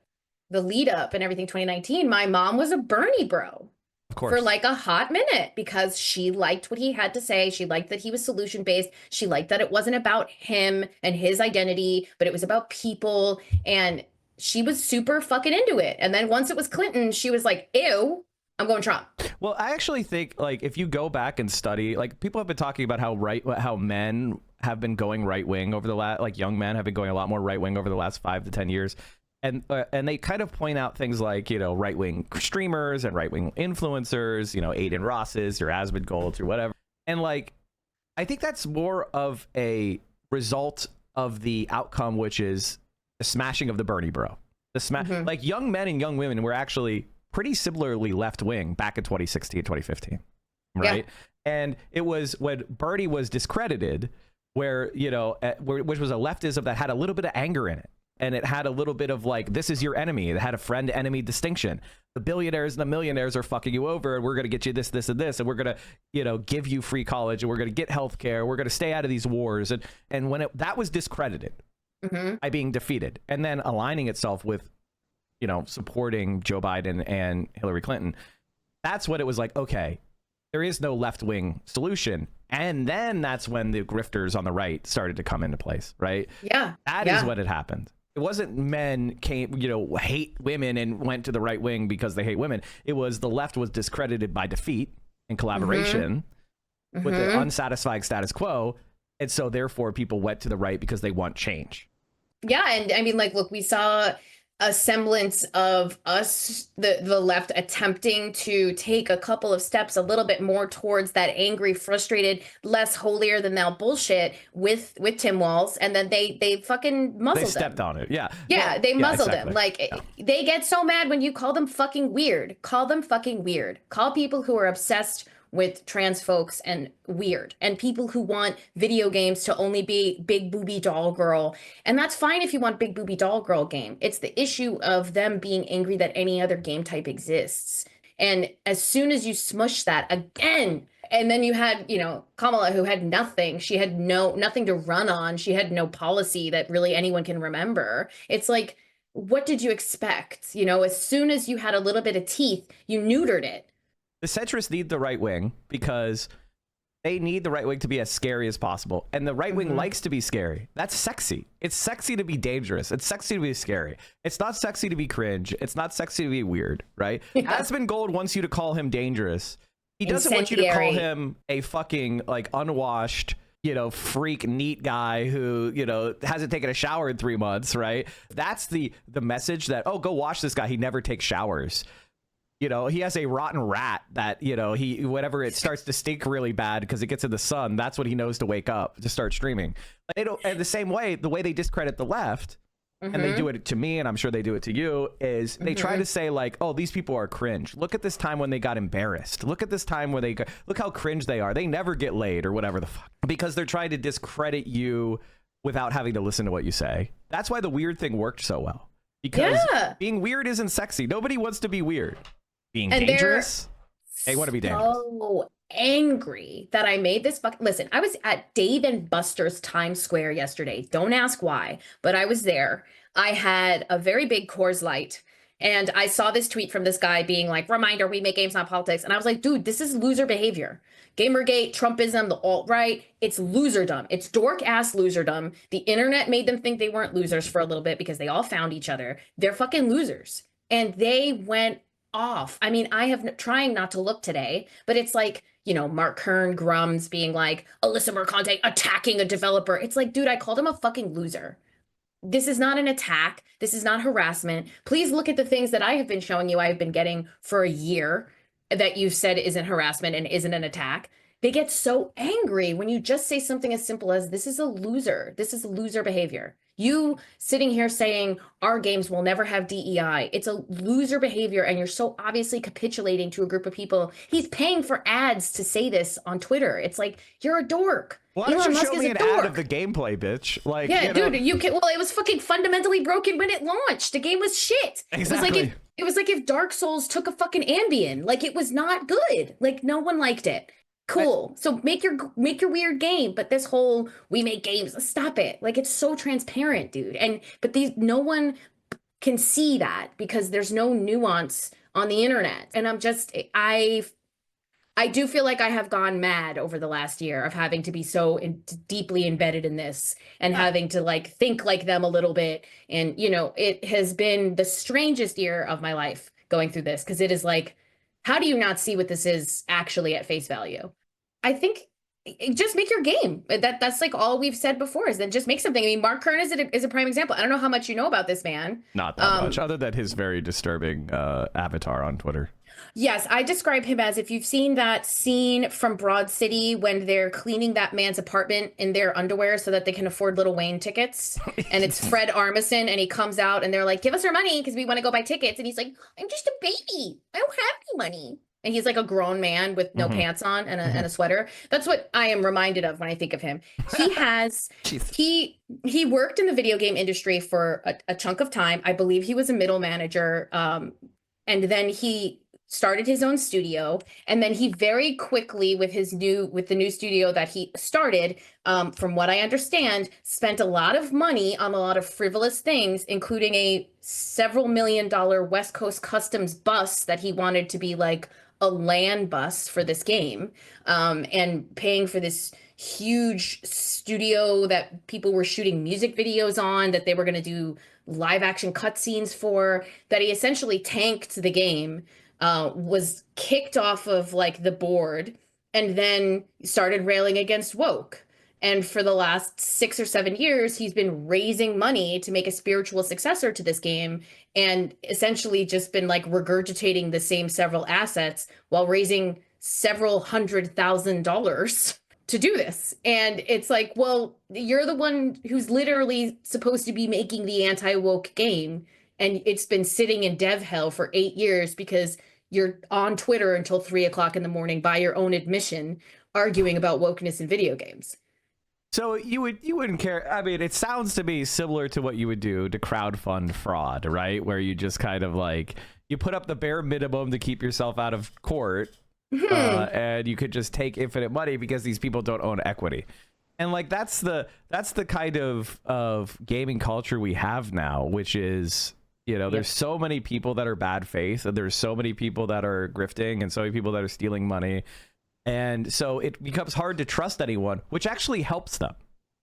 lead up and everything, 2019, my mom was a Bernie bro. Of course. For like a hot minute, because she liked what he had to say. She liked that he was solution based. She liked that it wasn't about him and his identity, but it was about people. And she was super fucking into it. And then once it was Clinton, she was like, ew, I'm going Trump. Well, I actually think, like, if you go back and study, like, people have been talking about how men have been going right wing over the last, like, young men have been going a lot more right wing over the last 5 to 10 years. And they kind of point out things like, you know, right-wing streamers and right-wing influencers, you know, Aiden Ross's, your Asmongold, or whatever. And, like, I think that's more of a result of the outcome, which is the smashing of the Bernie bro. Like, young men and young women were actually pretty similarly left-wing back in 2016, 2015, right? Yeah. And it was when Bernie was discredited, where, you know, which was a leftism that had a little bit of anger in it. And it had a little bit of like, this is your enemy. It had a friend-enemy distinction. The billionaires and the millionaires are fucking you over, and we're going to get you this, this, and this, and we're going to, you know, give you free college, and we're going to get health care. We're going to stay out of these wars. And when that was discredited by being defeated, and then aligning itself with, you know, supporting Joe Biden and Hillary Clinton, that's what it was like, okay, there is no left-wing solution. And then that's when the grifters on the right started to come into place, right? Yeah. That is what had happened. It wasn't men hate women and went to the right wing because they hate women. It was the left was discredited by defeat and collaboration with the unsatisfying status quo. And so therefore people went to the right because they want change. Yeah. And I mean, like, look, we saw a semblance of us, the left, attempting to take a couple of steps a little bit more towards that angry, frustrated, less holier than thou bullshit with Tim Walz, and then they fucking muzzled him. They stepped on it. They muzzled him. Like, they get so mad when you call them fucking weird. Call them fucking weird. Call people who are obsessed with trans folks and weird, and people who want video games to only be big booby doll girl. And that's fine if you want big booby doll girl game. It's the issue of them being angry that any other game type exists. And as soon as you smush that again, and then you had, you know, Kamala, who had nothing. She had nothing to run on. She had no policy that really anyone can remember. It's like, what did you expect? You know, as soon as you had a little bit of teeth, you neutered it. The centrists need the right wing because they need the right wing to be as scary as possible. And the right wing likes to be scary. That's sexy. It's sexy to be dangerous. It's sexy to be scary. It's not sexy to be cringe. It's not sexy to be weird, right? Asmongold wants you to call him dangerous. He doesn't want you to call him a fucking, like, unwashed, you know, freak neat guy who, you know, hasn't taken a shower in 3 months, right? That's the message that, oh, go watch this guy. He never takes showers. You know, he has a rotten rat that, you know, whenever it starts to stink really bad because it gets in the sun, that's what he knows to wake up to start streaming. And the same way, the way they discredit the left and they do it to me, and I'm sure they do it to you, is they try to say like, oh, these people are cringe. Look at this time when they got embarrassed. Look at this time where look how cringe they are. They never get laid or whatever the fuck, because they're trying to discredit you without having to listen to what you say. That's why the weird thing worked so well, because being weird isn't sexy. Nobody wants to be weird. Being dangerous, they want to be dangerous. So angry that I made this listen, I was at Dave and Buster's Times Square yesterday. Don't ask why, but I was there. I had a very big Coors Light, and I saw this tweet from this guy being like, reminder, we make games, not politics. And I was like, dude, this is loser behavior. Gamergate, Trumpism, the alt-right, it's loserdom. It's dork-ass loserdom. The internet made them think they weren't losers for a little bit because they all found each other. They're fucking losers. And they went off. I mean, I have trying not to look today, but it's like, you know, Mark Kern Grums being like, Alyssa Mercante attacking a developer. It's like, dude, I called him a fucking loser. This is not an attack. This is not harassment. Please look at the things that I have been showing you I have been getting for a year that you've said isn't harassment and isn't an attack. They get so angry when you just say something as simple as, this is a loser. This is loser behavior. You sitting here saying our games will never have DEI. It's a loser behavior, and you're so obviously capitulating to a group of people. He's paying for ads to say this on Twitter. It's like, you're a dork. Why don't you show me an ad of the gameplay, bitch? Like, yeah, dude, you can. Well, it was fucking fundamentally broken when it launched. The game was shit. Exactly. It was like if Dark Souls took a fucking Ambien. Like, it was not good. Like, no one liked it. Cool. So make your weird game, but this whole we make games, stop it. Like, it's so transparent, dude. But no one can see that because there's no nuance on the internet. And I do feel like I have gone mad over the last year of having to be so deeply embedded in this and having to like think like them a little bit. And, you know, it has been the strangest year of my life going through this, because it is like, how do you not see what this is actually at face value? I think just make your game. That's like all we've said before, is then just make something. I mean, Mark Kern is a prime example. I don't know how much you know about this man. Not that much, other than his very disturbing avatar on Twitter. Yes, I describe him as, if you've seen that scene from Broad City when they're cleaning that man's apartment in their underwear so that they can afford Lil Wayne tickets, and it's Fred Armisen, and he comes out and they're like, give us our money because we want to go buy tickets. And he's like, I'm just a baby. I don't have any money. And he's like a grown man with no pants on and a sweater. That's what I am reminded of when I think of him. He has, he worked in the video game industry for a chunk of time. I believe he was a middle manager. And then he started his own studio, and then he very quickly with the new studio that he started, from what I understand, spent a lot of money on a lot of frivolous things, including a several $1 million West Coast Customs bus that he wanted to be like a LAN bus for this game, and paying for this huge studio that people were shooting music videos on, that they were going to do live action cutscenes for, that he essentially tanked the game, was kicked off of like the board, and then started railing against woke. And for the last 6 or 7 years, he's been raising money to make a spiritual successor to this game, and essentially just been like regurgitating the same several assets while raising several $100,000 to do this. And it's like, well, you're the one who's literally supposed to be making the anti-woke game, and it's been sitting in dev hell for 8 years because you're on Twitter until 3 o'clock in the morning, by your own admission, arguing about wokeness in video games. So you wouldn't care. I mean, it sounds to me similar to what you would do to crowdfund fraud, right? Where you just kind of like, you put up the bare minimum to keep yourself out of court, and you could just take infinite money because these people don't own equity. And like, that's the kind of gaming culture we have now, which is, you know, there's so many people that are bad faith, and there's so many people that are grifting, and so many people that are stealing money. And so it becomes hard to trust anyone, which actually helps them,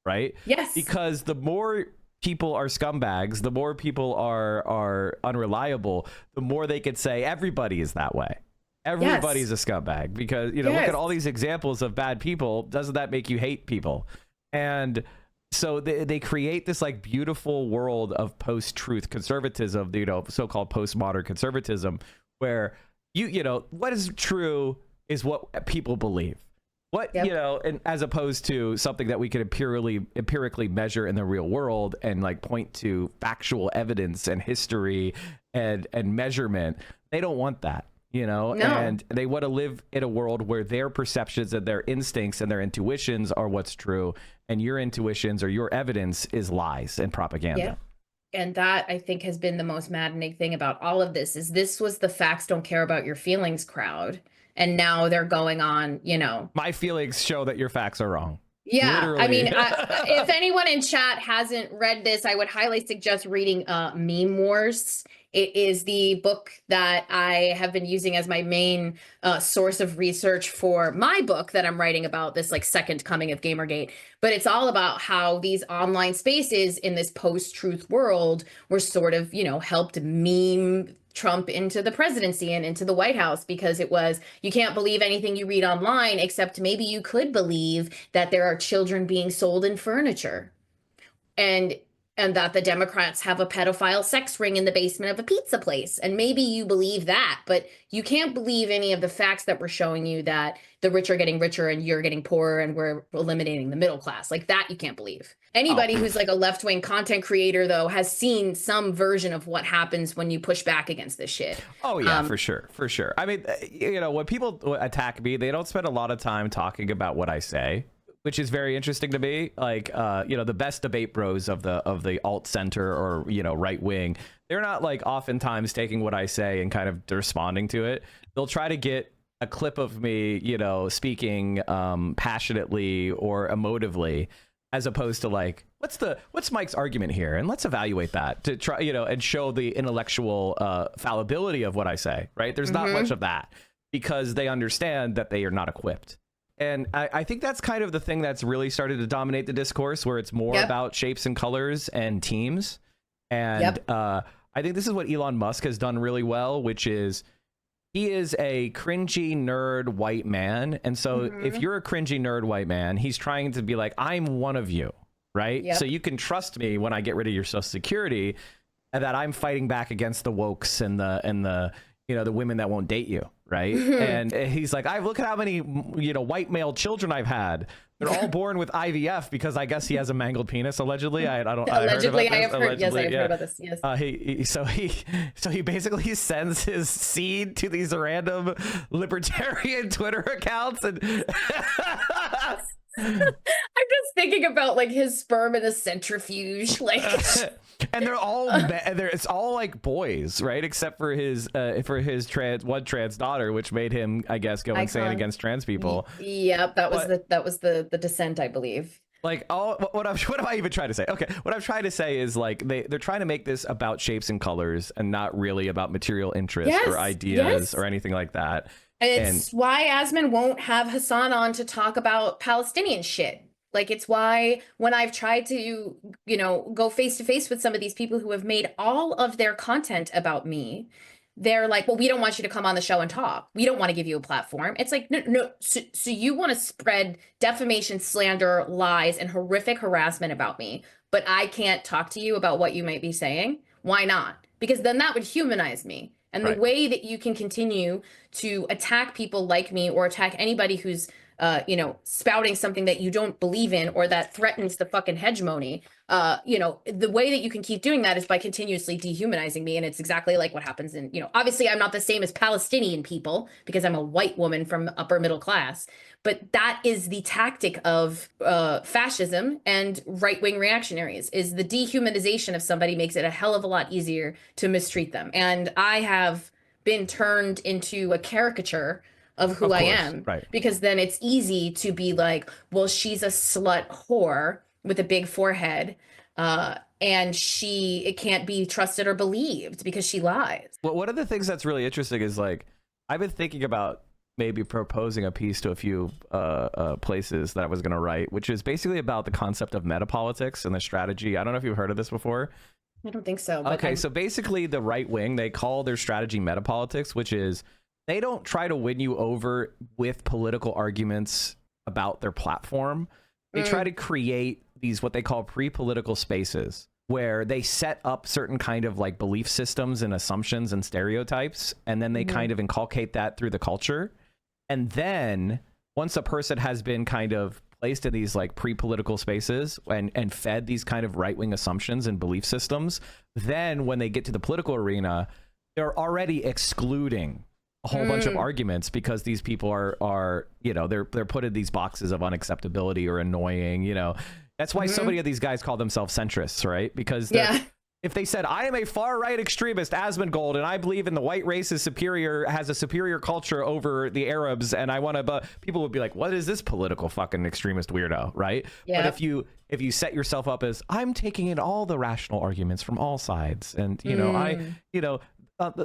right? Yes. Because the more people are scumbags, the more people are unreliable, the more they could say everybody is that way. Everybody's a scumbag, because, you know, look at all these examples of bad people. Doesn't that make you hate people? And so they create this like beautiful world of post-truth conservatism, you know, so-called postmodern conservatism, where you know, what is true is what people believe. What, Yep. you know, and as opposed to something that we could empirically measure in the real world and like point to factual evidence and history and measurement. They don't want that, you know, No. and they want to live in a world where their perceptions and their instincts and their intuitions are what's true, and your intuitions or your evidence is lies and propaganda. Yeah. And that, I think, has been the most maddening thing about all of this, is this was the facts don't care about your feelings crowd. And now they're going on, you know. My feelings show that your facts are wrong. Yeah. Literally. I mean, if anyone in chat hasn't read this, I would highly suggest reading Meme Wars. It is the book that I have been using as my main source of research for my book that I'm writing about, this like second coming of Gamergate. But it's all about how these online spaces in this post-truth world were sort of, you know, helped meme Trump into the presidency and into the White House, because it was, you can't believe anything you read online, except maybe you could believe that there are children being sold in furniture. And that the Democrats have a pedophile sex ring in the basement of a pizza place. And maybe you believe that, but you can't believe any of the facts that we're showing you, that the rich are getting richer and you're getting poorer and we're eliminating the middle class. Like that, you can't believe. Anybody who's like a left-wing content creator, though, has seen some version of what happens when you push back against this shit. Oh, yeah, for sure. For sure. I mean, you know, when people attack me, they don't spend a lot of time talking about what I say, which is very interesting to me. Like, you know, the best debate bros of the alt center or, you know, right wing, they're not like oftentimes taking what I say and kind of responding to it. They'll try to get a clip of me, you know, speaking passionately or emotively, as opposed to like, what's Mike's argument here? And let's evaluate that to try, you know, and show the intellectual fallibility of what I say, right? There's not much of that, because they understand that they are not equipped. And I think that's kind of the thing that's really started to dominate the discourse, where it's more about shapes and colors and teams. And I think this is what Elon Musk has done really well, which is he is a cringy nerd white man. And so if you're a cringy nerd white man, he's trying to be like, I'm one of you, right? So you can trust me when I get rid of your Social Security, and that I'm fighting back against the wokes and the you know, the women that won't date you, right? And he's like, look at how many, you know, white male children I've had. They're all born with IVF, because I guess he has a mangled penis, allegedly. I don't. Allegedly, I have heard. Allegedly, Yes, I have heard about this. Yes. So he basically sends his seed to these random libertarian Twitter accounts, and I'm just thinking about like his sperm in a centrifuge, like. And they're all it's all like boys, right? Except for his trans daughter, which made him, I guess, go insane against trans people. Yep, that was the dissent, I believe. Like, what am I even trying to say? Okay, what I'm trying to say is like they're trying to make this about shapes and colors and not really about material interest or ideas or anything like that. It's why Asmon won't have Hassan on to talk about Palestinian shit. Like, it's why when I've tried to, you know, go face to face with some of these people who have made all of their content about me, they're like, well, we don't want you to come on the show and talk. We don't want to give you a platform. It's like, no. So you want to spread defamation, slander, lies, and horrific harassment about me, but I can't talk to you about what you might be saying? Why not? Because then that would humanize me. And the way that you can continue to attack people like me, or attack anybody who's you know, spouting something that you don't believe in or that threatens the fucking hegemony, you know, the way that you can keep doing that is by continuously dehumanizing me. And it's exactly like what happens in, you know, obviously I'm not the same as Palestinian people because I'm a white woman from upper middle class, but that is the tactic of fascism and right-wing reactionaries, is the dehumanization of somebody makes it a hell of a lot easier to mistreat them. And I have been turned into a caricature of who I am, because then it's easy to be like, well, she's a slut whore with a big forehead, and it can't be trusted or believed because she lies. Well, one of the things that's really interesting is, like, I've been thinking about maybe proposing a piece to a few places that I was going to write, which is basically about the concept of metapolitics and the strategy. I don't know if you've heard of this before. I don't think so. Okay, so basically the right wing, they call their strategy metapolitics, which is they don't try to win you over with political arguments about their platform. They try to create these, what they call pre-political spaces, where they set up certain kind of like belief systems and assumptions and stereotypes. And then they kind of inculcate that through the culture. And then once a person has been kind of placed in these like pre-political spaces and fed these kind of right-wing assumptions and belief systems, then when they get to the political arena, they're already excluding a whole bunch of arguments because these people are you know, they're put in these boxes of unacceptability or annoying, you know. That's why so many of these guys call themselves centrists, right? Because if they said, I am a far-right extremist, Asmongold, and I believe in the white race is superior, has a superior culture over the Arabs, and I want to, people would be like, what is this political fucking extremist weirdo, right? But if you set yourself up as, I'm taking in all the rational arguments from all sides, and you know,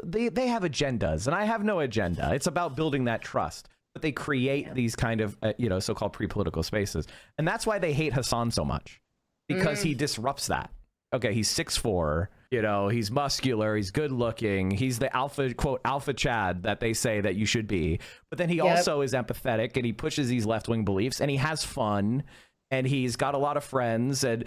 they have agendas, and I have no agenda. It's about building that trust. But they create these kind of, you know, so-called pre-political spaces, and that's why they hate Hassan so much, because he disrupts that. Okay, he's 6'4", you know, he's muscular, he's good looking, he's the alpha, quote, alpha Chad that they say that you should be. But then he also is empathetic, and he pushes these left-wing beliefs, and he has fun, and he's got a lot of friends, and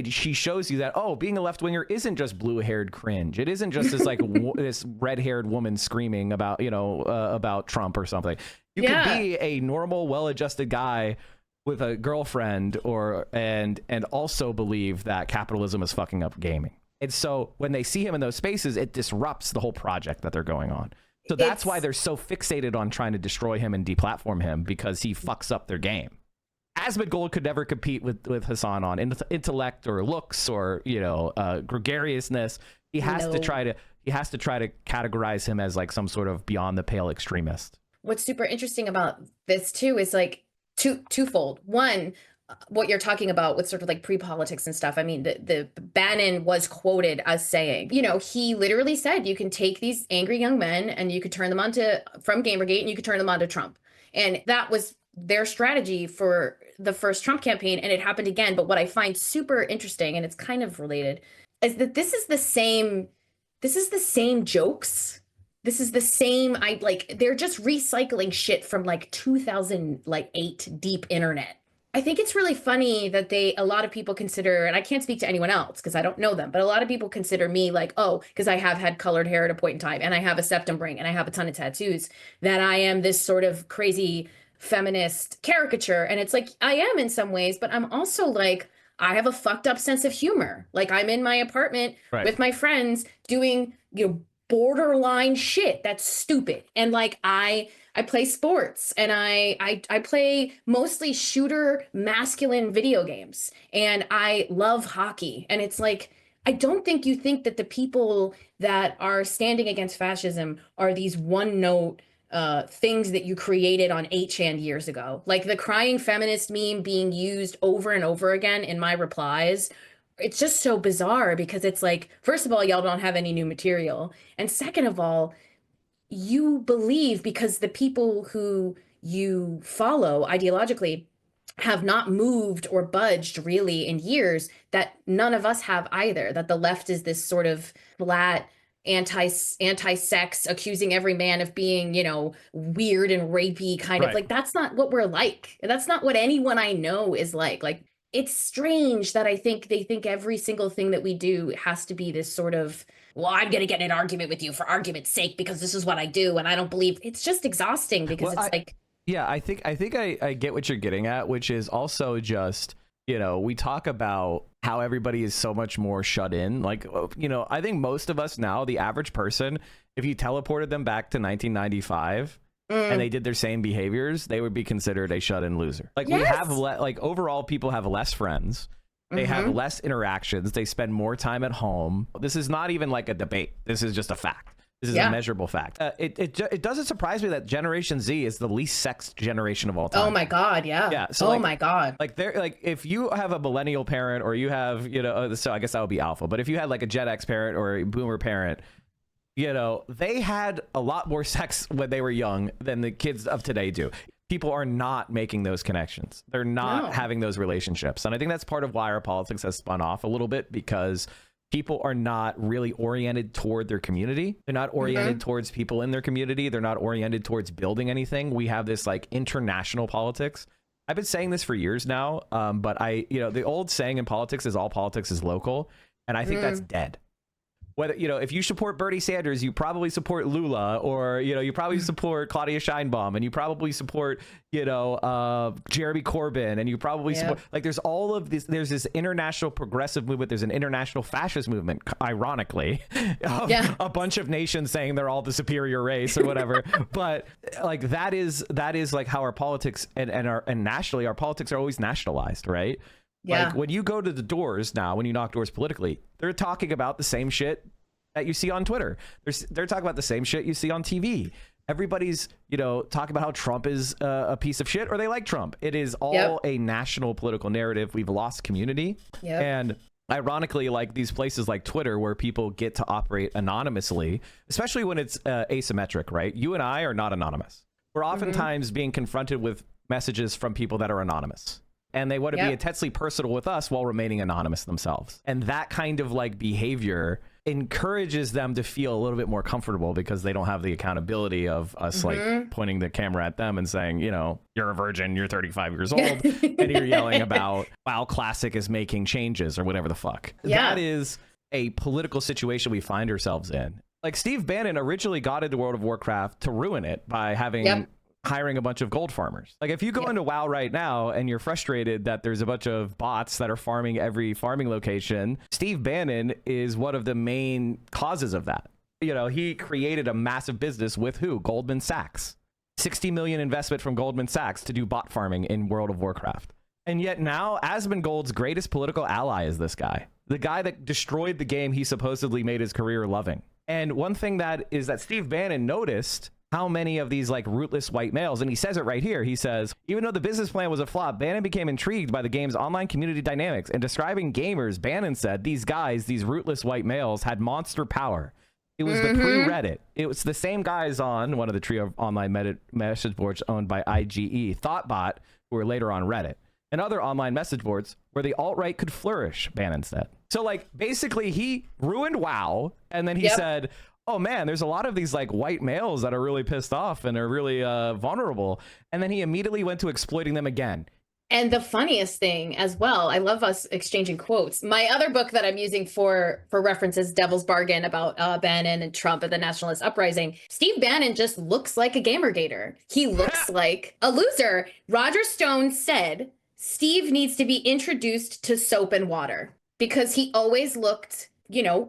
she shows you that, oh, being a left-winger isn't just blue-haired cringe. It isn't just this like this red-haired woman screaming about, you know, about Trump or something. You could be a normal, well-adjusted guy with a girlfriend and also believe that capitalism is fucking up gaming. And so when they see him in those spaces, it disrupts the whole project that they're going on. So that's why they're so fixated on trying to destroy him and deplatform him, because he fucks up their game. Asmongold could never compete with Hassan on intellect or looks or, you know, gregariousness. He has to try to categorize him as like some sort of beyond the pale extremist. What's super interesting about this too is like twofold. One, what you're talking about with sort of like pre-politics and stuff. I mean, the Bannon was quoted as saying, you know, he literally said, you can take these angry young men and you could turn them from Gamergate, and you could turn them onto Trump. And that was their strategy for the first Trump campaign. And it happened again. But what I find super interesting, and it's kind of related, is that this is the same jokes. This is the same, they're just recycling shit from like 2008 deep internet. I think it's really funny that a lot of people consider, and I can't speak to anyone else because I don't know them, but a lot of people consider me like, oh, because I have had colored hair at a point in time, and I have a septum ring, and I have a ton of tattoos, that I am this sort of crazy feminist caricature. And it's like, I am in some ways, but I'm also like, I have a fucked up sense of humor. Like, I'm in my apartment with my friends doing, you know, borderline shit that's stupid, and like I play sports, and I play mostly shooter masculine video games, and I love hockey. And it's like, I don't think you think that the people that are standing against fascism are these one note things that you created on 8chan years ago. Like the crying feminist meme being used over and over again in my replies. It's just so bizarre, because it's like, first of all, y'all don't have any new material. And second of all, you believe, because the people who you follow ideologically have not moved or budged really in years, that none of us have either, that the left is this sort of flat, anti-sex, accusing every man of being, you know, weird and rapey kind of like, that's not what we're like. And that's not what anyone I know is like. Like, it's strange that I think they think every single thing that we do has to be this sort of, well, I'm going to get in an argument with you for argument's sake because this is what I do. And I don't believe. It's just exhausting, because I think I get what you're getting at, which is also just, you know, we talk about how everybody is so much more shut in. Like, you know, I think most of us now, the average person, if you teleported them back to 1995 and they did their same behaviors, they would be considered a shut-in loser. Like, we have like overall people have less friends. They have less interactions. They spend more time at home. This is not even like a debate. This is just a fact. This is a measurable fact. It doesn't surprise me that Generation Z is the least sexed generation of all time. Oh my God, yeah. So like, my God. Like, they're like, if you have a millennial parent, or you have, you know, so I guess that would be alpha. But if you had like a Gen X parent or a boomer parent, you know, they had a lot more sex when they were young than the kids of today do. People are not making those connections. They're not having those relationships. And I think that's part of why our politics has spun off a little bit, because people are not really oriented toward their community. They're not oriented towards people in their community. They're not oriented towards building anything. We have this like international politics. I've been saying this for years now, but you know, the old saying in politics is all politics is local. And I think that's dead. whether, if you support Bernie Sanders, you probably support Lula, or, you probably support Claudia Sheinbaum, and you probably support, Jeremy Corbyn, and you probably support, like, there's all of this, there's this international progressive movement, there's an international fascist movement, ironically, of a bunch of nations saying they're all the superior race or whatever. But like, that is like how our politics and nationally, our politics are always nationalized, right? Like, when you go to the doors now, when you knock doors politically, they're talking about the same shit that you see on Twitter. They're talking about the same shit you see on TV. Everybody's, talking about how Trump is a piece of shit, or they like Trump. It is all a national political narrative. We've lost community. And ironically, like, these places like Twitter, where people get to operate anonymously, especially when it's asymmetric, right? You and I are not anonymous. We're oftentimes being confronted with messages from people that are anonymous. And they want to be intensely personal with us while remaining anonymous themselves. And that kind of like behavior encourages them to feel a little bit more comfortable, because they don't have the accountability of us like pointing the camera at them and saying, you're a virgin, you're 35 years old, and you're yelling about WoW Classic is making changes or whatever the fuck. That is a political situation we find ourselves in. Like, Steve Bannon originally got into World of Warcraft to ruin it by having hiring a bunch of gold farmers. Like, if you go into WoW right now and you're frustrated that there's a bunch of bots that are farming every farming location, Steve Bannon is one of the main causes of that. He created a massive business with who? Goldman Sachs. 60 million investment from Goldman Sachs to do bot farming in World of Warcraft. And yet now Asmongold's greatest political ally is this guy. The guy that destroyed the game he supposedly made his career loving. And one thing that Steve Bannon noticed how many of these like rootless white males, and he says it right here, he says, even though the business plan was a flop, Bannon became intrigued by the game's online community dynamics. And describing gamers, Bannon said, these rootless white males had monster power. It was the pre-Reddit. It was the same guys on one of the trio of online message boards owned by IGE, Thoughtbot, who were later on Reddit, and other online message boards where the alt-right could flourish, Bannon said. So like, basically he ruined WoW, and then he said, oh man, there's a lot of these like white males that are really pissed off and are really vulnerable. And then he immediately went to exploiting them again. And the funniest thing as well, I love us exchanging quotes. My other book that I'm using for reference is Devil's Bargain, about Bannon and Trump and the nationalist uprising. Steve Bannon just looks like a Gamergator. He looks like a loser. Roger Stone said Steve needs to be introduced to soap and water, because he always looked,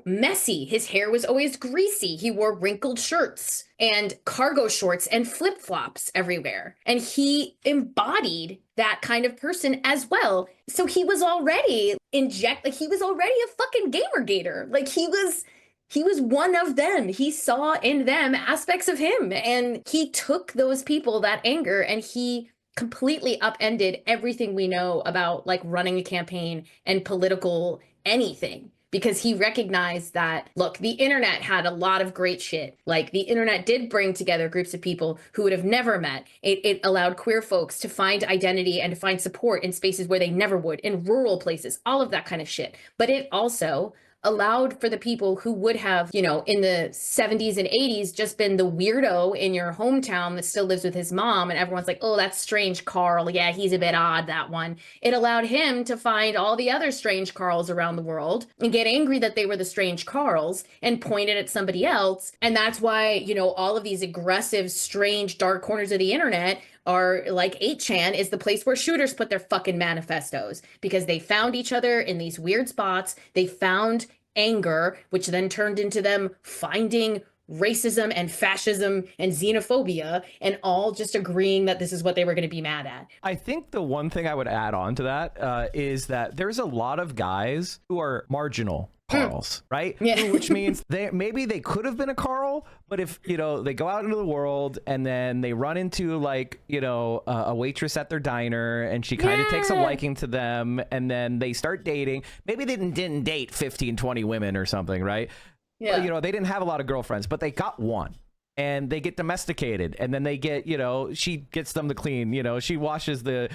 messy. His hair was always greasy. He wore wrinkled shirts and cargo shorts and flip-flops everywhere. And he embodied that kind of person as well. So he was already he was already a fucking Gamergator. Like, he was one of them. He saw in them aspects of him, and he took those people, that anger, and he completely upended everything we know about like running a campaign and political anything. Because he recognized that, look, the internet had a lot of great shit. Like, the internet did bring together groups of people who would have never met. It allowed queer folks to find identity and to find support in spaces where they never would, in rural places, all of that kind of shit. But it also allowed for the people who would have, in the 70s and 80s just been the weirdo in your hometown that still lives with his mom, and everyone's like, oh, that's strange Carl. Yeah, he's a bit odd, that one. It allowed him to find all the other strange Carls around the world and get angry that they were the strange Carls and point it at somebody else. And that's why, all of these aggressive, strange, dark corners of the internet are like 8chan is the place where shooters put their fucking manifestos, because they found each other in these weird spots. They found anger, which then turned into them finding racism and fascism and xenophobia, and all just agreeing that this is what they were going to be mad at. I think the one thing I would add on to that is that there's a lot of guys who are marginal Carls, right? Yeah. Which means maybe they could have been a Carl, but if, they go out into the world and then they run into like, a waitress at their diner, and she kind of takes a liking to them, and then they start dating. Maybe they didn't date 15, 20 women or something, right? Yeah. But, they didn't have a lot of girlfriends, but they got one. And they get domesticated, and then they get, she gets them to clean, she washes the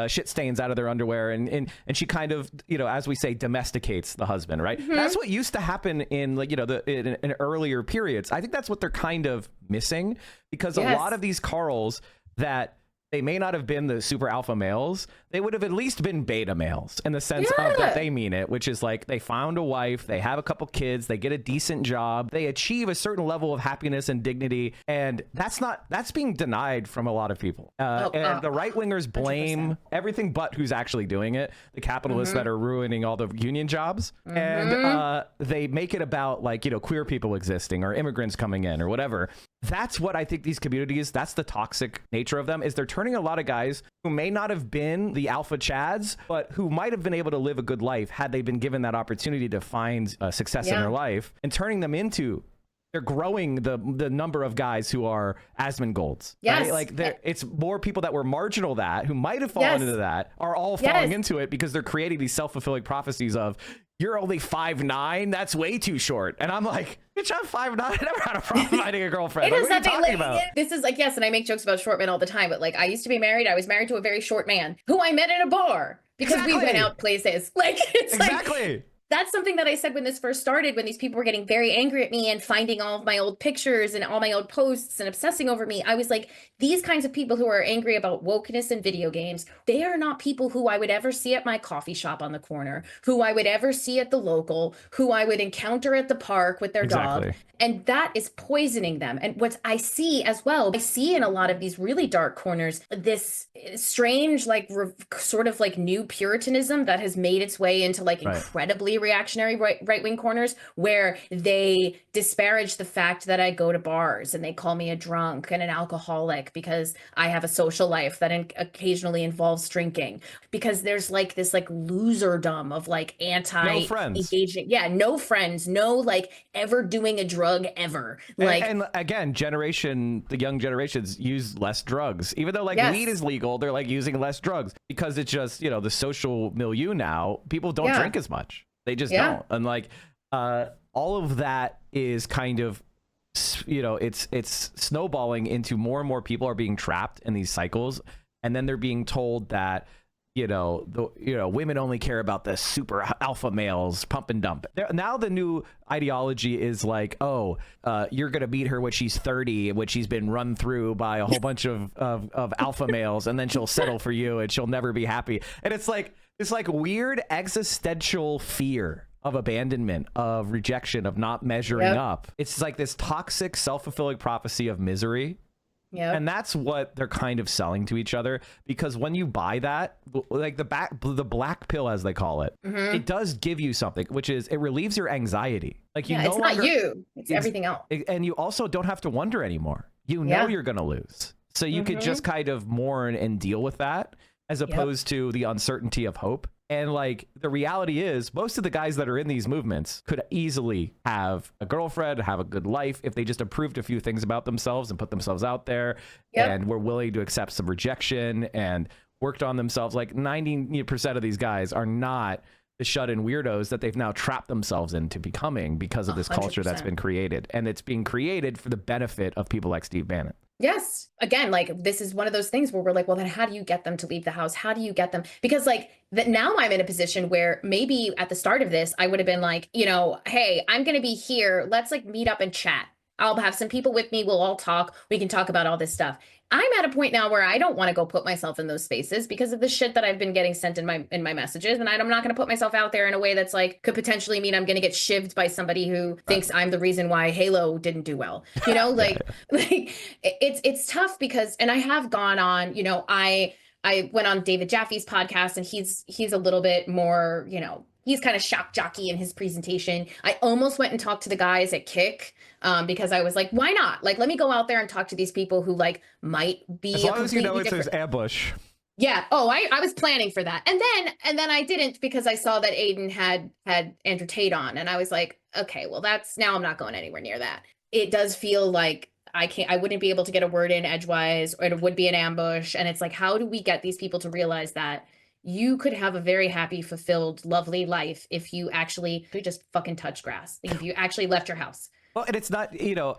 shit stains out of their underwear, and she kind of, as we say, domesticates the husband, right? Mm-hmm. That's what used to happen in like, in earlier periods. I think that's what they're kind of missing, because a lot of these Carls that they may not have been the super alpha males, they would have at least been beta males in the sense of that they mean it, which is like they found a wife, they have a couple kids, they get a decent job, they achieve a certain level of happiness and dignity, and that's being denied from a lot of people. And the right wingers blame 100%. Everything but who's actually doing it, the capitalists that are ruining all the union jobs, and they make it about like, you know, queer people existing or immigrants coming in or whatever. That's what I think these communities, that's the toxic nature of them, is they're turning a lot of guys who may not have been the alpha chads, but who might have been able to live a good life had they been given that opportunity to find success in their life, and turning them into, they're growing the number of guys who are Asmongolds. Right? Like it's more people that were marginal that who might have fallen into that are all falling into it because they're creating these self-fulfilling prophecies of, you're only 5'9", that's way too short. And I'm like, bitch, I'm 5'9", I never had a problem finding a girlfriend. Like, what are you talking about? This is like, yes, and I make jokes about short men all the time, but like, I used to be married. I was married to a very short man who I met in a bar because we went out places. Like, it's like, that's something that I said when this first started, when these people were getting very angry at me and finding all of my old pictures and all my old posts and obsessing over me. I was like, these kinds of people who are angry about wokeness and video games, they are not people who I would ever see at my coffee shop on the corner, who I would ever see at the local, who I would encounter at the park with their dog. And that is poisoning them. And what I see as well, I see in a lot of these really dark corners, this strange, like sort of like new Puritanism that has made its way into like incredibly reactionary right-wing corners, where they disparage the fact that I go to bars and they call me a drunk and an alcoholic because I have a social life that occasionally involves drinking, because there's like this like loserdom of like anti-engaging. No friends, no like ever doing a drug ever. Like, and again, the young generations use less drugs, even though like weed is legal, they're like using less drugs because it's just, you know, the social milieu now, people don't drink as much. They just don't. And like all of that is kind of, you know, it's snowballing into more and more people are being trapped in these cycles, and then they're being told that, you know, women only care about the super alpha males, pump and dump. Now the new ideology is like, oh, you're gonna meet her when she's 30, when she's been run through by a whole bunch of alpha males, and then she'll settle for you and she'll never be happy. And it's like this like weird existential fear of abandonment, of rejection, of not measuring up. It's like this toxic self-fulfilling prophecy of misery. And that's what they're kind of selling to each other, because when you buy that, like the black pill, as they call it, it does give you something, which is it relieves your anxiety. Like it's not you, it's everything else. And you also don't have to wonder anymore. You know you're going to lose. So you could just kind of mourn and deal with that, as opposed to the uncertainty of hope. And like the reality is, most of the guys that are in these movements could easily have a girlfriend, have a good life, if they just improved a few things about themselves and put themselves out there and were willing to accept some rejection and worked on themselves. Like 90% of these guys are not the shut-in weirdos that they've now trapped themselves into becoming because of this 100%. Culture that's been created. And it's being created for the benefit of people like Steve Bannon. Yes. Again, like this is one of those things where we're like, well, then how do you get them to leave the house? How do you get them? Because like now I'm in a position where maybe at the start of this, I would have been like, you know, hey, I'm going to be here. Let's like meet up and chat. I'll have some people with me. We'll all talk. We can talk about all this stuff. I'm at a point now where I don't want to go put myself in those spaces because of the shit that I've been getting sent in my messages. And I'm not going to put myself out there in a way that's like, could potentially mean I'm going to get shivved by somebody who thinks I'm the reason why Halo didn't do well. You know, like it's tough because, and I have gone on, you know, I went on David Jaffe's podcast, and he's a little bit more, you know, he's kind of shock jockey in his presentation. I almost went and talked to the guys at Kick because I was like, why not? Like, let me go out there and talk to these people who like might be as long as you know it's his ambush. Yeah. Oh, I was planning for that. And then I didn't, because I saw that Aiden had Andrew Tate on, and I was like, okay, well now I'm not going anywhere near that. It does feel like I wouldn't be able to get a word in edgewise, or it would be an ambush. And it's like, how do we get these people to realize that you could have a very happy, fulfilled, lovely life if you actually could just fucking touch grass, if you actually left your house? Well, and it's not, you know,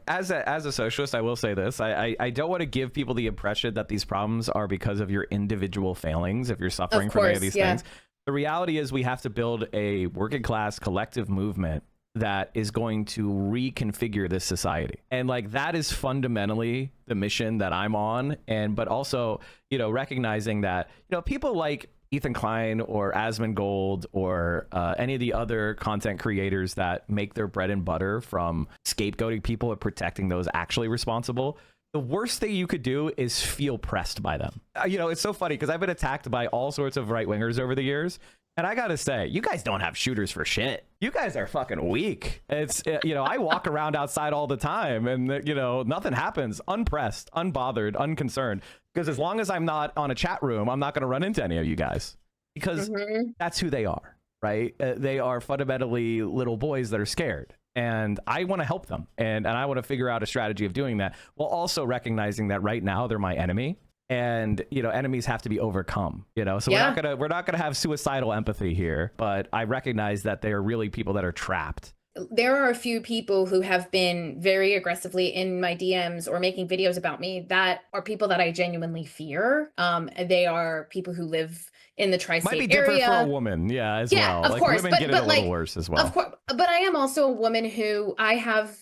as a socialist, I will say this. I don't want to give people the impression that these problems are because of your individual failings, if you're suffering from any of these things. The reality is we have to build a working class collective movement that is going to reconfigure this society. And like that is fundamentally the mission that I'm on. And but also, you know, recognizing that, you know, people like Ethan Klein or Asmongold or any of the other content creators that make their bread and butter from scapegoating people and protecting those actually responsible, the worst thing you could do is feel pressed by them. You know, it's so funny because I've been attacked by all sorts of right-wingers over the years. And I gotta say, you guys don't have shooters for shit. You guys are fucking weak. It's, you know, I walk around outside all the time and, you know, nothing happens. Unpressed, unbothered, unconcerned. Because as long as I'm not on a chat room, I'm not going to run into any of you guys. Because that's who they are, right? They are fundamentally little boys that are scared. And I want to help them. And I want to figure out a strategy of doing that, while also recognizing that right now they're my enemy. And, you know, enemies have to be overcome, you know, so we're not gonna have suicidal empathy here, but I recognize that they are really people that are trapped. There are a few people who have been very aggressively in my DMs or making videos about me that are people that I genuinely fear. They are people who live in the tri-state area. Might be different for a woman, yeah, as well. Of course, women get it a little worse as well. Of course, but I am also a woman who I have.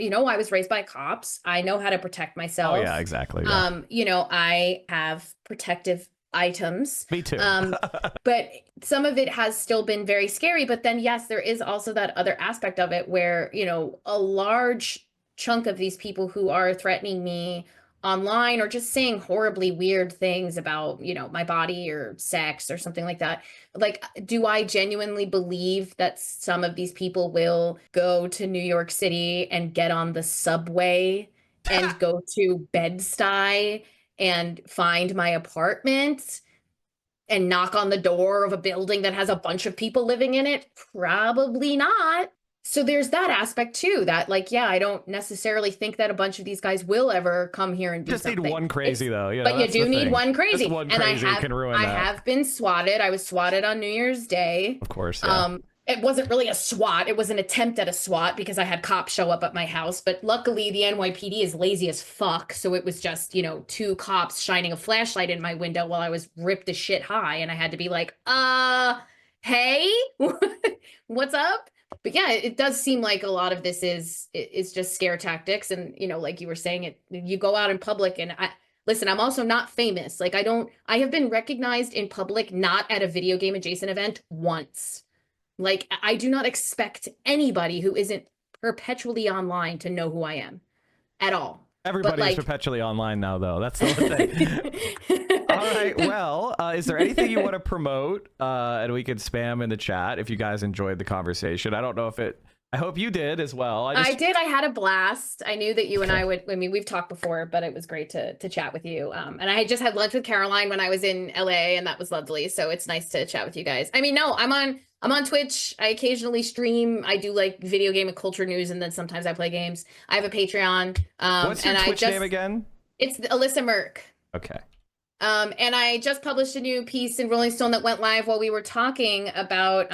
You know, I was raised by cops. I know how to protect myself. Oh, yeah, exactly. Yeah. You know, I have protective items. Me too. But some of it has still been very scary. But then, yes, there is also that other aspect of it where, you know, a large chunk of these people who are threatening me online or just saying horribly weird things about, you know, my body or sex or something like that. Like, do I genuinely believe that some of these people will go to New York City and get on the subway and go to Bed-Stuy and find my apartment and knock on the door of a building that has a bunch of people living in it? Probably not. So there's that aspect too, that like, yeah, I don't necessarily think that a bunch of these guys will ever come here and do just something. Need one crazy though. You know, but you do need one crazy. Just one crazy can ruin that. I have been swatted. I was swatted on New Year's Day. Of course. Yeah. It wasn't really a SWAT. It was an attempt at a SWAT because I had cops show up at my house. But luckily the NYPD is lazy as fuck. So it was just, you know, 2 cops shining a flashlight in my window while I was ripped as shit high. And I had to be like, hey, what's up? But yeah, it does seem like a lot of this is just scare tactics. And, you know, like you were saying, you go out in public and listen, I'm also not famous. Like I have been recognized in public, not at a video game adjacent event once. Like I do not expect anybody who isn't perpetually online to know who I am at all. Everybody's perpetually online now, though. That's the thing. All right. Well, is there anything you want to promote? And we could spam in the chat if you guys enjoyed the conversation. I don't know if it. I hope you did as well. I did. I had a blast. I knew that you and I would. I mean, we've talked before, but it was great to chat with you. And I had just had lunch with Caroline when I was in LA, and that was lovely. So it's nice to chat with you guys. I mean, no, I'm on Twitch. I occasionally stream. I do like video game and culture news, and then sometimes I play games. I have a Patreon. What's your Twitch name again? It's Alyssa Merc. Okay. And I just published a new piece in Rolling Stone that went live while we were talking about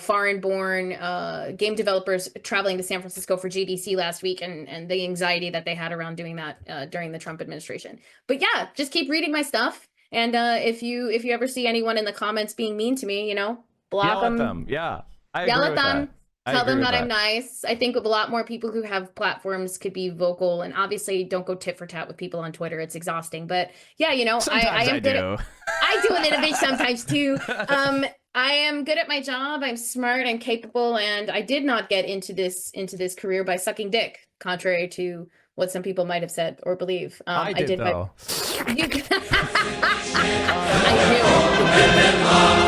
foreign-born game developers traveling to San Francisco for GDC last week and the anxiety that they had around doing that during the Trump administration. But yeah, just keep reading my stuff. And if you ever see anyone in the comments being mean to me, you know, block them. Yeah, yell at them. Tell them that I'm nice. I think a lot more people who have platforms could be vocal, and obviously don't go tit for tat with people on Twitter. It's exhausting. But yeah, you know, I am good. I do a little bit sometimes too. I am good at my job. I'm smart and capable, and I did not get into this career by sucking dick, contrary to what some people might have said or believe. I did though. I knew.